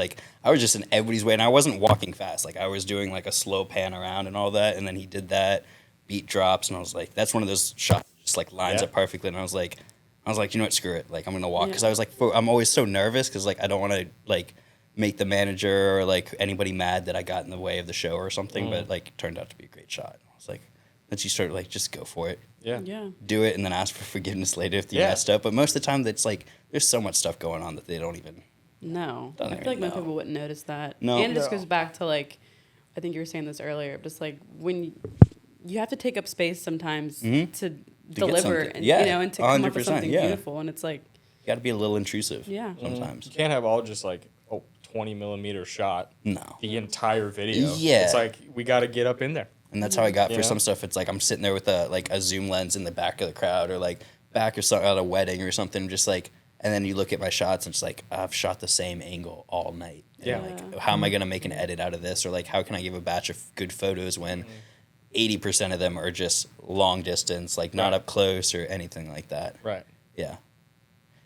just in everybody's way, and I wasn't walking fast. Like I was doing like a slow pan around and all that. And then he did that, beat drops, and I was like, that's one of those shots that just like lines Yeah. up perfectly. And I was like, you know what, screw it. Like I'm gonna walk because Yeah. I was like, I'm always so nervous because like I don't want to like make the manager or like anybody mad that I got in the way of the show or something. But like it turned out to be a great shot. I was like, once you start like just go for it. Yeah. Yeah. Do it and then ask for forgiveness later if you Yeah. messed up. But most of the time, it's like there's so much stuff going on that they don't even. No. Don't I feel even like most know. people wouldn't notice that. No. And it just No. goes back to like, I think you were saying this earlier, just like when you have to take up space sometimes Mhm. to get deliver something. and, Yeah, you know, and to come up with 100%, something yeah. beautiful. And it's like, You got to be a little intrusive. Yeah. Sometimes. You can't have all just like, 20 millimeter shot No. the entire video. Yeah. It's like, we got to get up in there. And that's how I got You for know? some stuff. It's like I'm sitting there with a zoom lens in the back of the crowd or like back or something at a wedding or something. Just like, and then you look at my shots and it's like I've shot the same angle all night. And Yeah. like, how am I gonna make an edit out of this? Or like, how can I give a batch of good photos when 80% of them are just long distance, like not Right. up close or anything like that. Right. Yeah.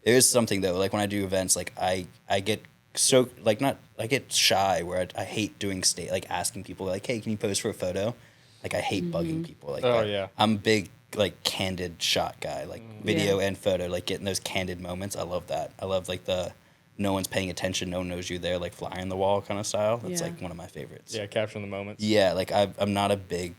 There is something though, like when I do events, like I get so like not I get shy where I hate doing like asking people like, hey, can you pose for a photo? Like I hate bugging people like Oh, that. yeah. I'm a big like candid shot guy, like video and photo, like getting those candid moments. I love that. I love like the no one's paying attention, no one knows you're there, like fly on the wall kind of style. That's Yeah. like one of my favorites. Yeah, capturing the moments. Yeah, like I'm not a big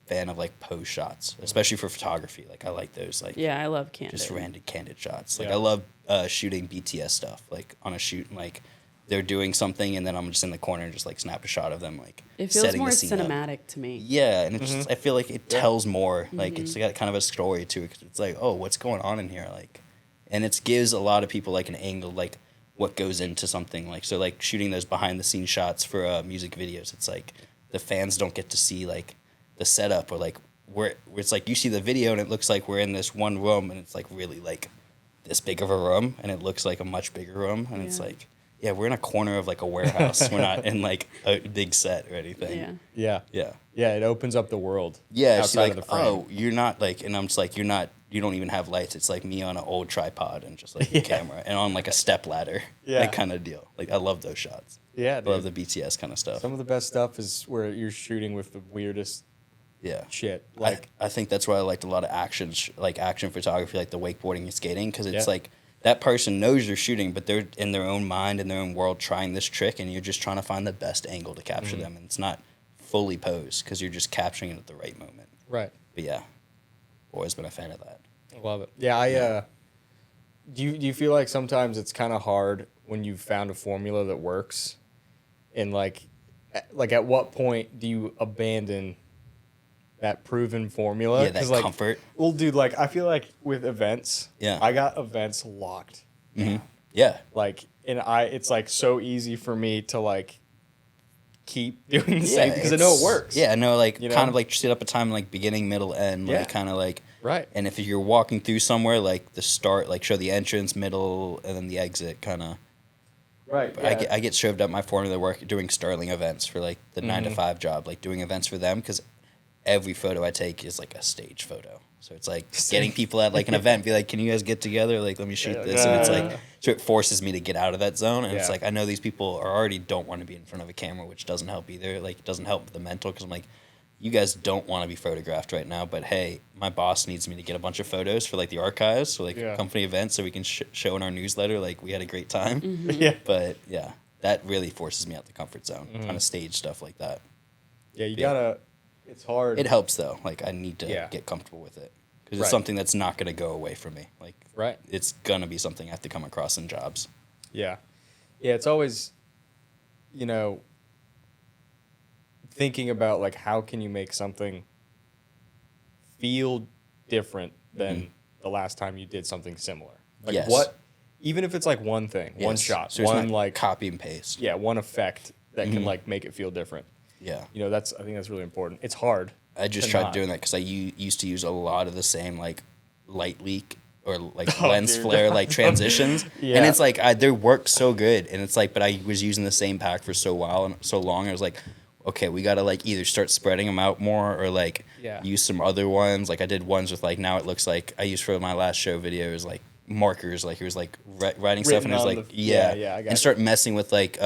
fan of like pose shots, especially for photography. Like I like those like yeah, I love candid. just random candid shots. Like Yeah. I love shooting BTS stuff. Like on a shoot, and like they're doing something, and then I'm just in the corner and just like snap a shot of them, like It feels setting more the scene up. cinematic to me. Yeah, and it's just, I feel like it tells more. Like Mm-hmm. it's got kind of a story to it. 'Cause it's like, oh, what's going on in here? Like, and it gives a lot of people like an angle, like what goes into something. Like so, like shooting those behind the scenes shots for music videos. It's like the fans don't get to see like the setup or like where it's like you see the video and it looks like we're in this one room and it's like really like this big of a room, and it looks like a much bigger room, and it's like, yeah, we're in a corner of like a warehouse. We're not in like a big set or anything. Yeah. Yeah. Yeah, it opens up the world. Yeah, she's outside like, of the frame. oh, you're not like, and I'm just like, you don't even have lights. It's like me on an old tripod and just like a camera and on like a step ladder, like kind of deal. Like I love those shots. Yeah, I love the BTS kind of stuff. Some of the best stuff is where you're shooting with the weirdest shit. Like I think that's why I liked a lot of action photography, like the wakeboarding and skating, because it's like that person knows you're shooting, but they're in their own mind, in their own world, trying this trick, and you're just trying to find the best angle to capture them, and it's not fully posed because you're just capturing it at the right moment. Right. But yeah, always been a fan of that. I love it. Yeah, do you feel like sometimes it's kind of hard when you've found a formula that works, and like at what point do you abandon that proven formula? Yeah, that like, comfort. Well, dude, like I feel like with events, I got events locked. Mm-hmm. Yeah. Like, and it's like so easy for me to like keep doing the same because I know it works. Yeah, I know, like You know? kind of like set up a time like beginning, middle, end, like kind of like right. And if you're walking through somewhere, like the start, like show the entrance, middle, and then the exit, kind of. Right. Yeah. I get shoved up my formula work doing Sterling events for like the 9 to 5 job, like doing events for them, because every photo I take is like a stage photo. So it's like getting people at like an event, be like, can you guys get together? Like, let me shoot this. And it's like, so it forces me to get out of that zone. And it's like, I know these people are already don't want to be in front of a camera, which doesn't help either. Like, it doesn't help with the mental, because I'm like, you guys don't want to be photographed right now, but hey, my boss needs me to get a bunch of photos for like the archives, so like company events, so we can show in our newsletter like we had a great time. Yeah. But yeah, that really forces me out the comfort zone, trying to stage stuff like that. Yeah, you gotta. It's hard. It helps though. Like I need to get comfortable with it, because it's something that's not going to go away from me. Like it's gonna be something I have to come across in jobs. Yeah, it's always, thinking about like how can you make something feel different than the last time you did something similar. Like what, even if it's like one thing, one shot, so one like copy and paste. Yeah, one effect that can like make it feel different. Yeah. I think that's really important. It's hard. I just tried doing that because I used to use a lot of the same like light leak or like lens flare like transitions, and it's like they work so good, and it's like, but I was using the same pack for so long. I was like, okay, we gotta like either start spreading them out more or like use some other ones. Like I did ones with like, now it looks like I used for my last show videos like markers, like it was like writing stuff, and it was like and start messing with like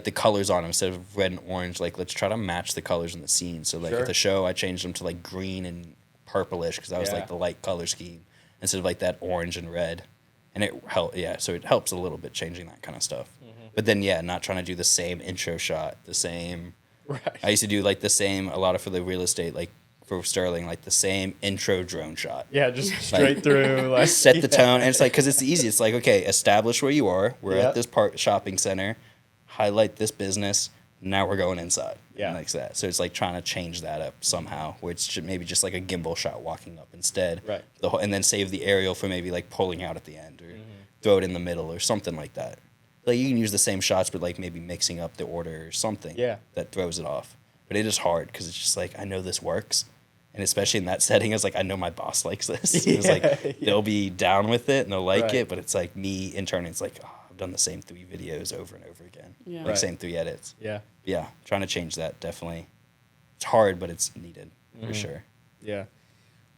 the colors on them instead of red and orange. Like let's try to match the colors in the scene. So like at the show, I changed them to like green and purplish because that was like the light color scheme instead of like that orange and red, and it helped. Yeah, so it helps a little bit changing that kind of stuff. But then not trying to do the same intro shot, the same. Right. I used to do like the same a lot of for the real estate, like for Sterling, like the same intro drone shot. Yeah, just straight through. Like set the tone, and it's like, because it's easy. It's like, okay, establish where you are. We're at this shopping center. Highlight this business. Now we're going inside. Yeah, like that. So it's like trying to change that up somehow, where it's maybe just like a gimbal shot walking up instead. Right. And then save the aerial for maybe like pulling out at the end, or throw it in the middle or something like that. Like you can use the same shots, but like maybe mixing up the order or something. Yeah. That throws it off. But it is hard because it's just like, I know this works. And especially in that setting, it's like, I know my boss likes this. It's like, they'll be down with it and they'll like it, but it's like me internally, it's like, I've done the same 3 videos over and over again. Yeah. Like same 3 edits. Yeah. Yeah. Trying to change that, definitely. It's hard, but it's needed for sure. Yeah.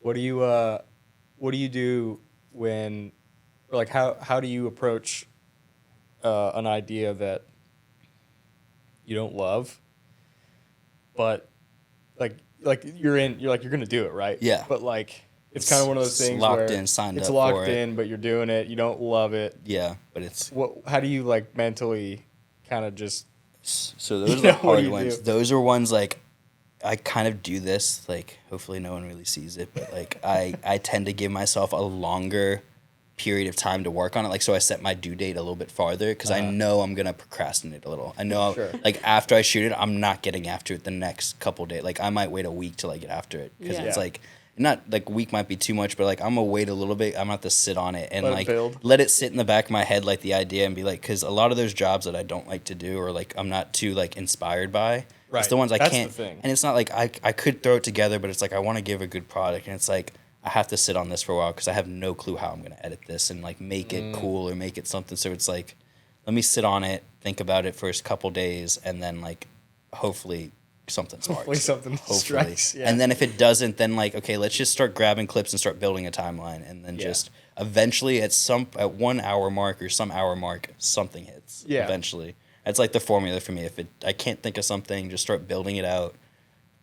What do you do when, or like, how do you approach an idea that you don't love, but like you're gonna do it, right? Yeah. But like it's kind of one of those things locked where in, signed it's up locked for in, but you're doing it. You don't love it. Yeah, but it's how do you like mentally kind of just? So those are the hard ones. Those are ones like I kind of do this. Like hopefully no one really sees it, but like I tend to give myself a longer period of time to work on it, like, so I set my due date a little bit farther because I know I'm gonna procrastinate a little. I know like after I shoot it, I'm not getting after it the next couple days. Like I might wait a week till I get after it because it's like, not like a week might be too much, but like I'm gonna wait a little bit. I'm gonna have to sit on it and let it sit in the back of my head, like the idea, and be like, because a lot of those jobs that I don't like to do or like I'm not too like inspired by, it's the ones I can't. And it's not like I could throw it together, but it's like I want to give a good product, and it's like I have to sit on this for a while because I have no clue how I'm going to edit this and like make it cool or make it something. So it's like, let me sit on it, think about it for a couple days, and then like hopefully something sparks. Hopefully something strikes. Yeah. And then if it doesn't, then like, okay, let's just start grabbing clips and start building a timeline, and then just eventually at 1 hour mark or some hour mark, something hits. Yeah. Eventually, that's like the formula for me. If I can't think of something, just start building it out,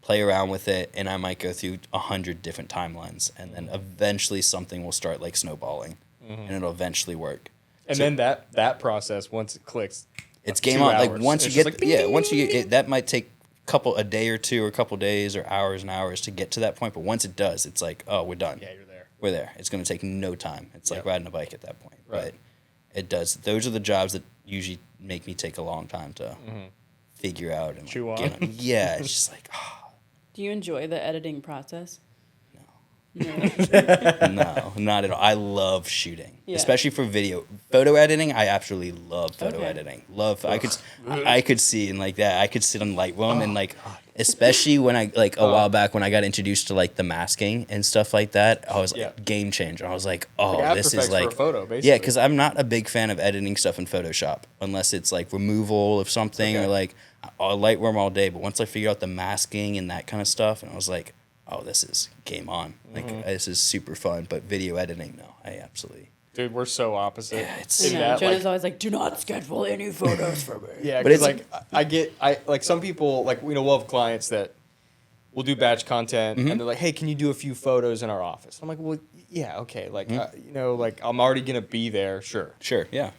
play around with it, and I might go through 100 different timelines, and then eventually something will start like snowballing, and it'll eventually work. And then that process, once it clicks, It's like game 2 on. Like hours. once It's you just get, like, once you get that might take a day or two or a couple days or hours and hours to get to that point. But once it does, it's like, oh, we're done. Yeah, you're there. We're there. It's going to take no time. It's like Yeah. riding a bike at that point. Right. But it does. Those are the jobs that usually make me take a long time to figure out and Chew like, on. get on. Yeah, it's just like, Do you enjoy the editing process? no, not at all. I love shooting, Yeah. especially for video. Photo editing, I absolutely love photo Okay. editing. Love. I could see and like that. I could sit on Lightroom and like, especially when I like a while back when I got introduced to like the masking and stuff like that. I was like Yeah. game changer. I was like, oh, Like After this Effects is like for a photo, basically. yeah, because I'm not a big fan of editing stuff in Photoshop unless it's like removal of something or like I'll Lightroom all day. But once I figured out the masking and that kind of stuff, and I was like, oh, this is game on. Like this is super fun. But video editing, no, I absolutely. Dude, we're so opposite. Yeah, it's- in Yeah, that, Jonah's like, always like, do not schedule any photos for me. yeah, But because it's- like I like some people like we'll have clients that will do batch content and they're like, hey, can you do a few photos in our office? I'm like, well, yeah, okay, like like I'm already gonna be there, sure, Sure, yeah.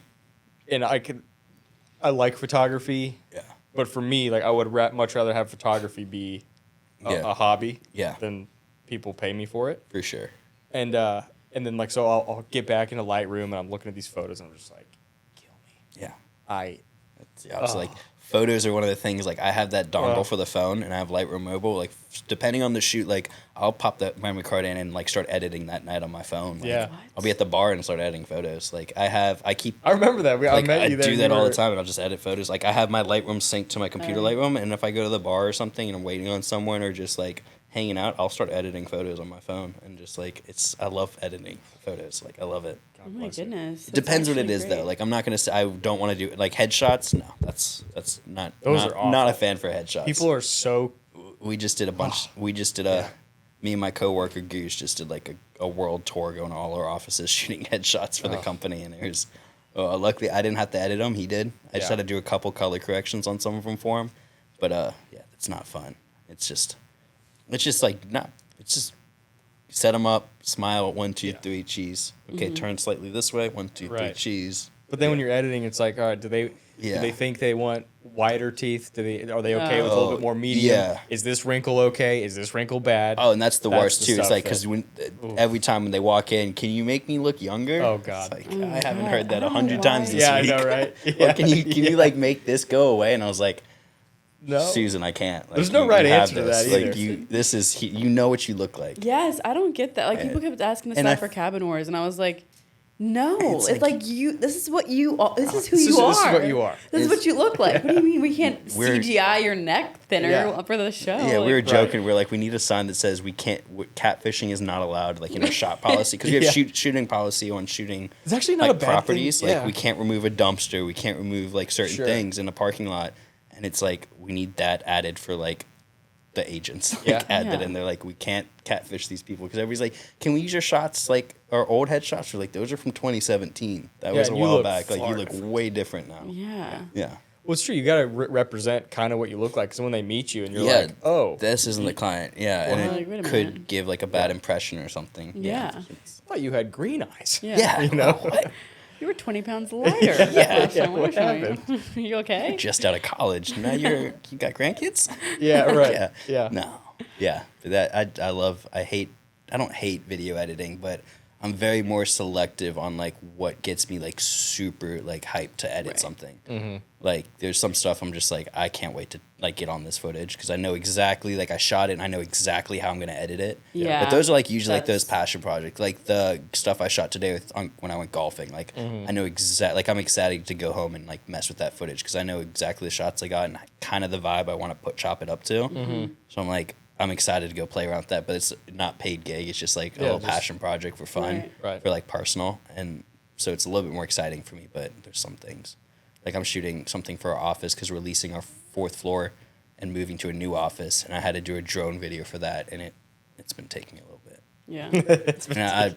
and I like photography, Yeah. but for me, like I would much rather have photography be a hobby, Yeah. than people pay me for it, For sure. and then like so I'll get back into Lightroom and I'm looking at these photos and I'm just like, kill me. Yeah. I It's like photos are one of the things. Like I have that dongle for the phone, and I have Lightroom Mobile. Like depending on the shoot, like I'll pop that memory card in and like start editing that night on my phone. Like, Yeah. I'll be at the bar and start editing photos. Like I keep. I remember that. I Like met I you there. do and that you all the were- time, and I'll just edit photos. Like I have my Lightroom synced to my computer Lightroom, and if I go to the bar or something and I'm waiting on someone or just like hanging out, I'll start editing photos on my phone, and just like I love editing photos. Like I love it. Oh my goodness. It depends what it is though. Like I'm not gonna say I don't want to do like headshots. No, that's not. Those not, are awful. not a fan for headshots. People are so We just did a bunch. We just did a. Me and my coworker Goose just did like a world tour going to all our offices shooting headshots for the company, and it was. Luckily, I didn't have to edit them. He did. I just Yeah. had to do a couple color corrections on some of them for him, but yeah, it's not fun. It's just like not. It's just set them up, smile, 1, 2, 3, cheese. Okay, turn slightly this way, 1, 2, 3, Right. cheese. But then when you're editing, it's like, all right, do they think they want wider teeth? Are they okay with a little bit more medium? Yeah. Is this wrinkle okay? Is this wrinkle bad? Oh, and that's the worst the too. It's stuff like that- because when every time when they walk in, can you make me look younger? Oh, God. It's like I haven't God, heard that I don't 100 know times why. this Yeah, I week. know, right? Or Yeah. can you like make this go away? And I was like, No. Susan, I can't. Like, There's no you right have answer to this. that Like either. this is you know what you look like. Yes, I don't get that. Like people kept asking us and that I- for Cabin Wars, and I was like, no, It's it's like- like you. This is what you. This is who This you is- are. this is what you are. This is what you look like. What do you mean we can't We're- CGI your neck thinner Yeah. for the show? Yeah, we were Like, joking. We are like, we need a sign that says we can't. Catfishing is not allowed. Like shot policy because we have Yeah. shooting policy on shooting. It's actually not like a bad properties. thing. Like Yeah. we can't remove a dumpster. We can't remove like certain Sure. things in a parking lot, and it's like we need that added for like the agents. Like, Yeah. add that Yeah. in there. Like we can't catfish these people because everybody's like, can we use your shots like our old headshots? We're like, those are from 2017. That Yeah, was a and you while look back. Like far you look different. way different now. Yeah. Yeah. Well, it's true. You got to represent kind of what you look like because when they meet you and you're Yeah, like, oh, this isn't the client. Yeah, Well, and like, wait it a could minute. give like a bad impression or something. Yeah. I thought you had green eyes. Yeah. Yeah. You know? You were 20 pounds lighter. yeah, what happened? You okay? Just out of college. Now you got grandkids? Yeah, right. Yeah. Yeah. No. Yeah. But that I don't hate video editing, but I'm very more selective on like what gets me like super like hyped to edit something. Mm-hmm. Like there's some stuff I'm just like I can't wait to like get on this footage because I know exactly like I shot it and I know exactly how I'm gonna edit it. Yeah. But those are like usually like those That's- passion projects, like the stuff I shot today when I went golfing. Like Mm-hmm. I know like I'm excited to go home and like mess with that footage because I know exactly the shots I got and kind of the vibe I want to chop it up to. Mm-hmm. So I'm like I'm excited to go play around with that, but it's not paid gig. It's just like a little just- passion project for fun, Right. for like personal. And so it's a little bit more exciting for me, but there's some things. Like I'm shooting something for our office because we're leasing our 4th floor and moving to a new office. And I had to do a drone video for that. And it's been taking me a little bit. Yeah. And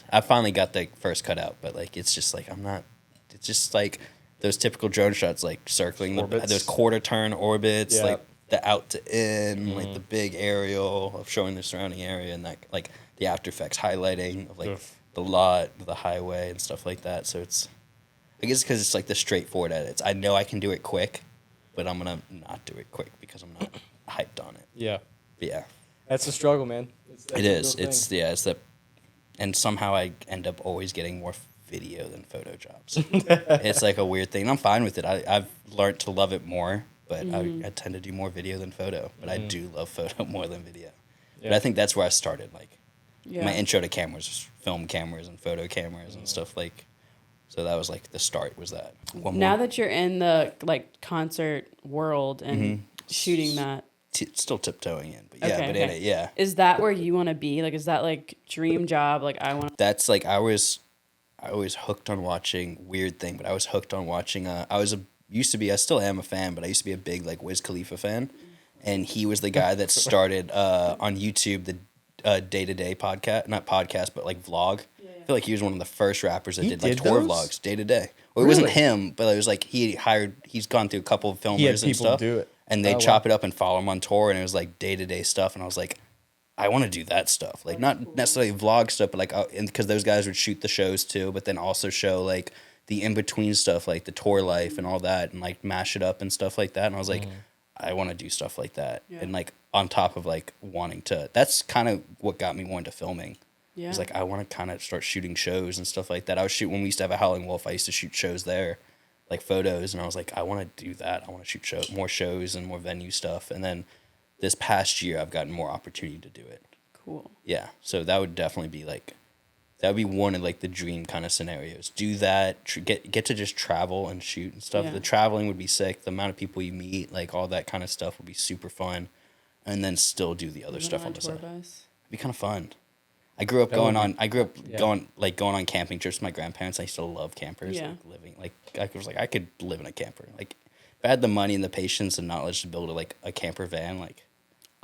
I finally got the first cut out, but like, it's just like, it's just like those typical drone shots, like circling those quarter turn orbits, like the out to in, like the big aerial of showing the surrounding area and that, like the after effects highlighting of like the lot, the highway and stuff like that. So I guess because it's like the straightforward edits. I know I can do it quick, but I'm going to not do it quick because I'm not hyped on it. Yeah. But yeah. That's the struggle, man. It is. It's the, and somehow I end up always getting more video than photo jobs. It's like a weird thing. And I'm fine with it. I've learned to love it more, but I tend to do more video than photo. But I do love photo more than video. Yeah. But I think that's where I started. Like my intro to cameras was film cameras and photo cameras and stuff like. So that was like the start. Was that now that you're in the like concert world and shooting that? Still tiptoeing in, but yeah, in it, yeah. Is that where you want to be? Like, is that like dream job? Like, I want. That's like I was hooked on watching weird thing, but I was hooked on watching. I still am a fan, but I used to be a big like Wiz Khalifa fan, and he was the guy that started on YouTube the day-to-day podcast, not podcast, but like vlog. Yeah. I feel like he was one of the first rappers that did like tour vlogs day to day. Well, it wasn't him, but it was like he's gone through a couple of filmers and stuff. Do it. And they chop it up and follow him on tour, and it was like day-to-day stuff. And I was like, I want to do that stuff. Like, not necessarily vlog stuff, but like, because those guys would shoot the shows too, but then also show like the in-between stuff, like the tour life and all that, and like mash it up and stuff like that. And I was like, I want to do stuff like that. Yeah. And like, on top of like wanting to, that's kind of what got me wanting to filming. Yeah. It was like, I want to kind of start shooting shows and stuff like that. I was when we used to have a Howling Wolf, I used to shoot shows there. Like photos, and I was like, I want to do that. I want to shoot more shows and more venue stuff. And then this past year, I've gotten more opportunity to do it. Cool. Yeah, so that would definitely be like, that would be one of like the dream kind of scenarios. Do that, get to just travel and shoot and stuff. Yeah. The traveling would be sick. The amount of people you meet, like all that kind of stuff, would be super fun. And then still do the other stuff on the side. It'd be kind of fun. I grew up going on on camping trips with my grandparents. I used to love campers. Yeah. Like living, like I was like, I could live in a camper. Like if I had the money and the patience and knowledge to build a camper van, like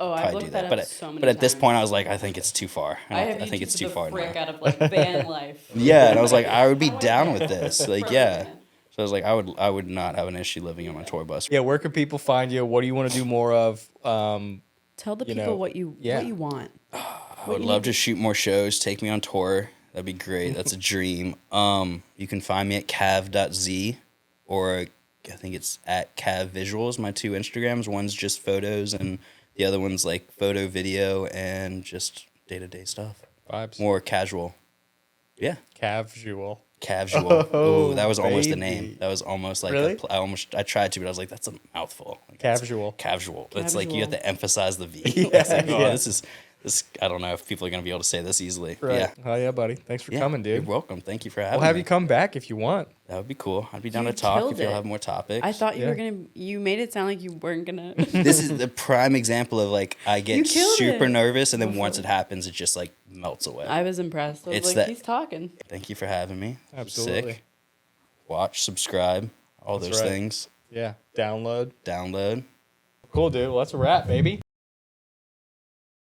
I've looked that up so many But at times. this point, I was like, I think it's too far. I think it's too far now. Out of like van life. Yeah, and I was like, I would be down with this. Like, yeah. So I was like, I would not have an issue living on a tour bus. Yeah, where can people find you? What do you want to do more of? Tell the people what you want. I would love to shoot more shows. Take me on tour. That'd be great. That's a dream. You can find me at cav.z, or I think it's at cavvisuals, my 2 Instagrams. One's just photos, and the other one's like photo, video, and just day-to-day stuff. Vibes. More casual. Yeah. Casual. Oh, that was almost the name. That was almost like really? I tried to, but I was like, that's a mouthful. Like, Casual. It's like you have to emphasize the V. It's like, this. I don't know if people are gonna be able to say this easily. Right. Yeah. Oh yeah, buddy. Thanks for coming, dude. You're welcome. Thank you for having me. We'll have you come back if you want. That would be cool. I'd be down to talk if you'll have more topics. I thought you made it sound like you weren't gonna. This is the prime example of like I get super nervous, and then once it happens, it just like melts away. I was impressed. I was he's talking. Thank you for having me. Absolutely. Sick. Watch, subscribe, all those things. Yeah. Download. Download. Cool, dude. Well, that's a wrap, baby.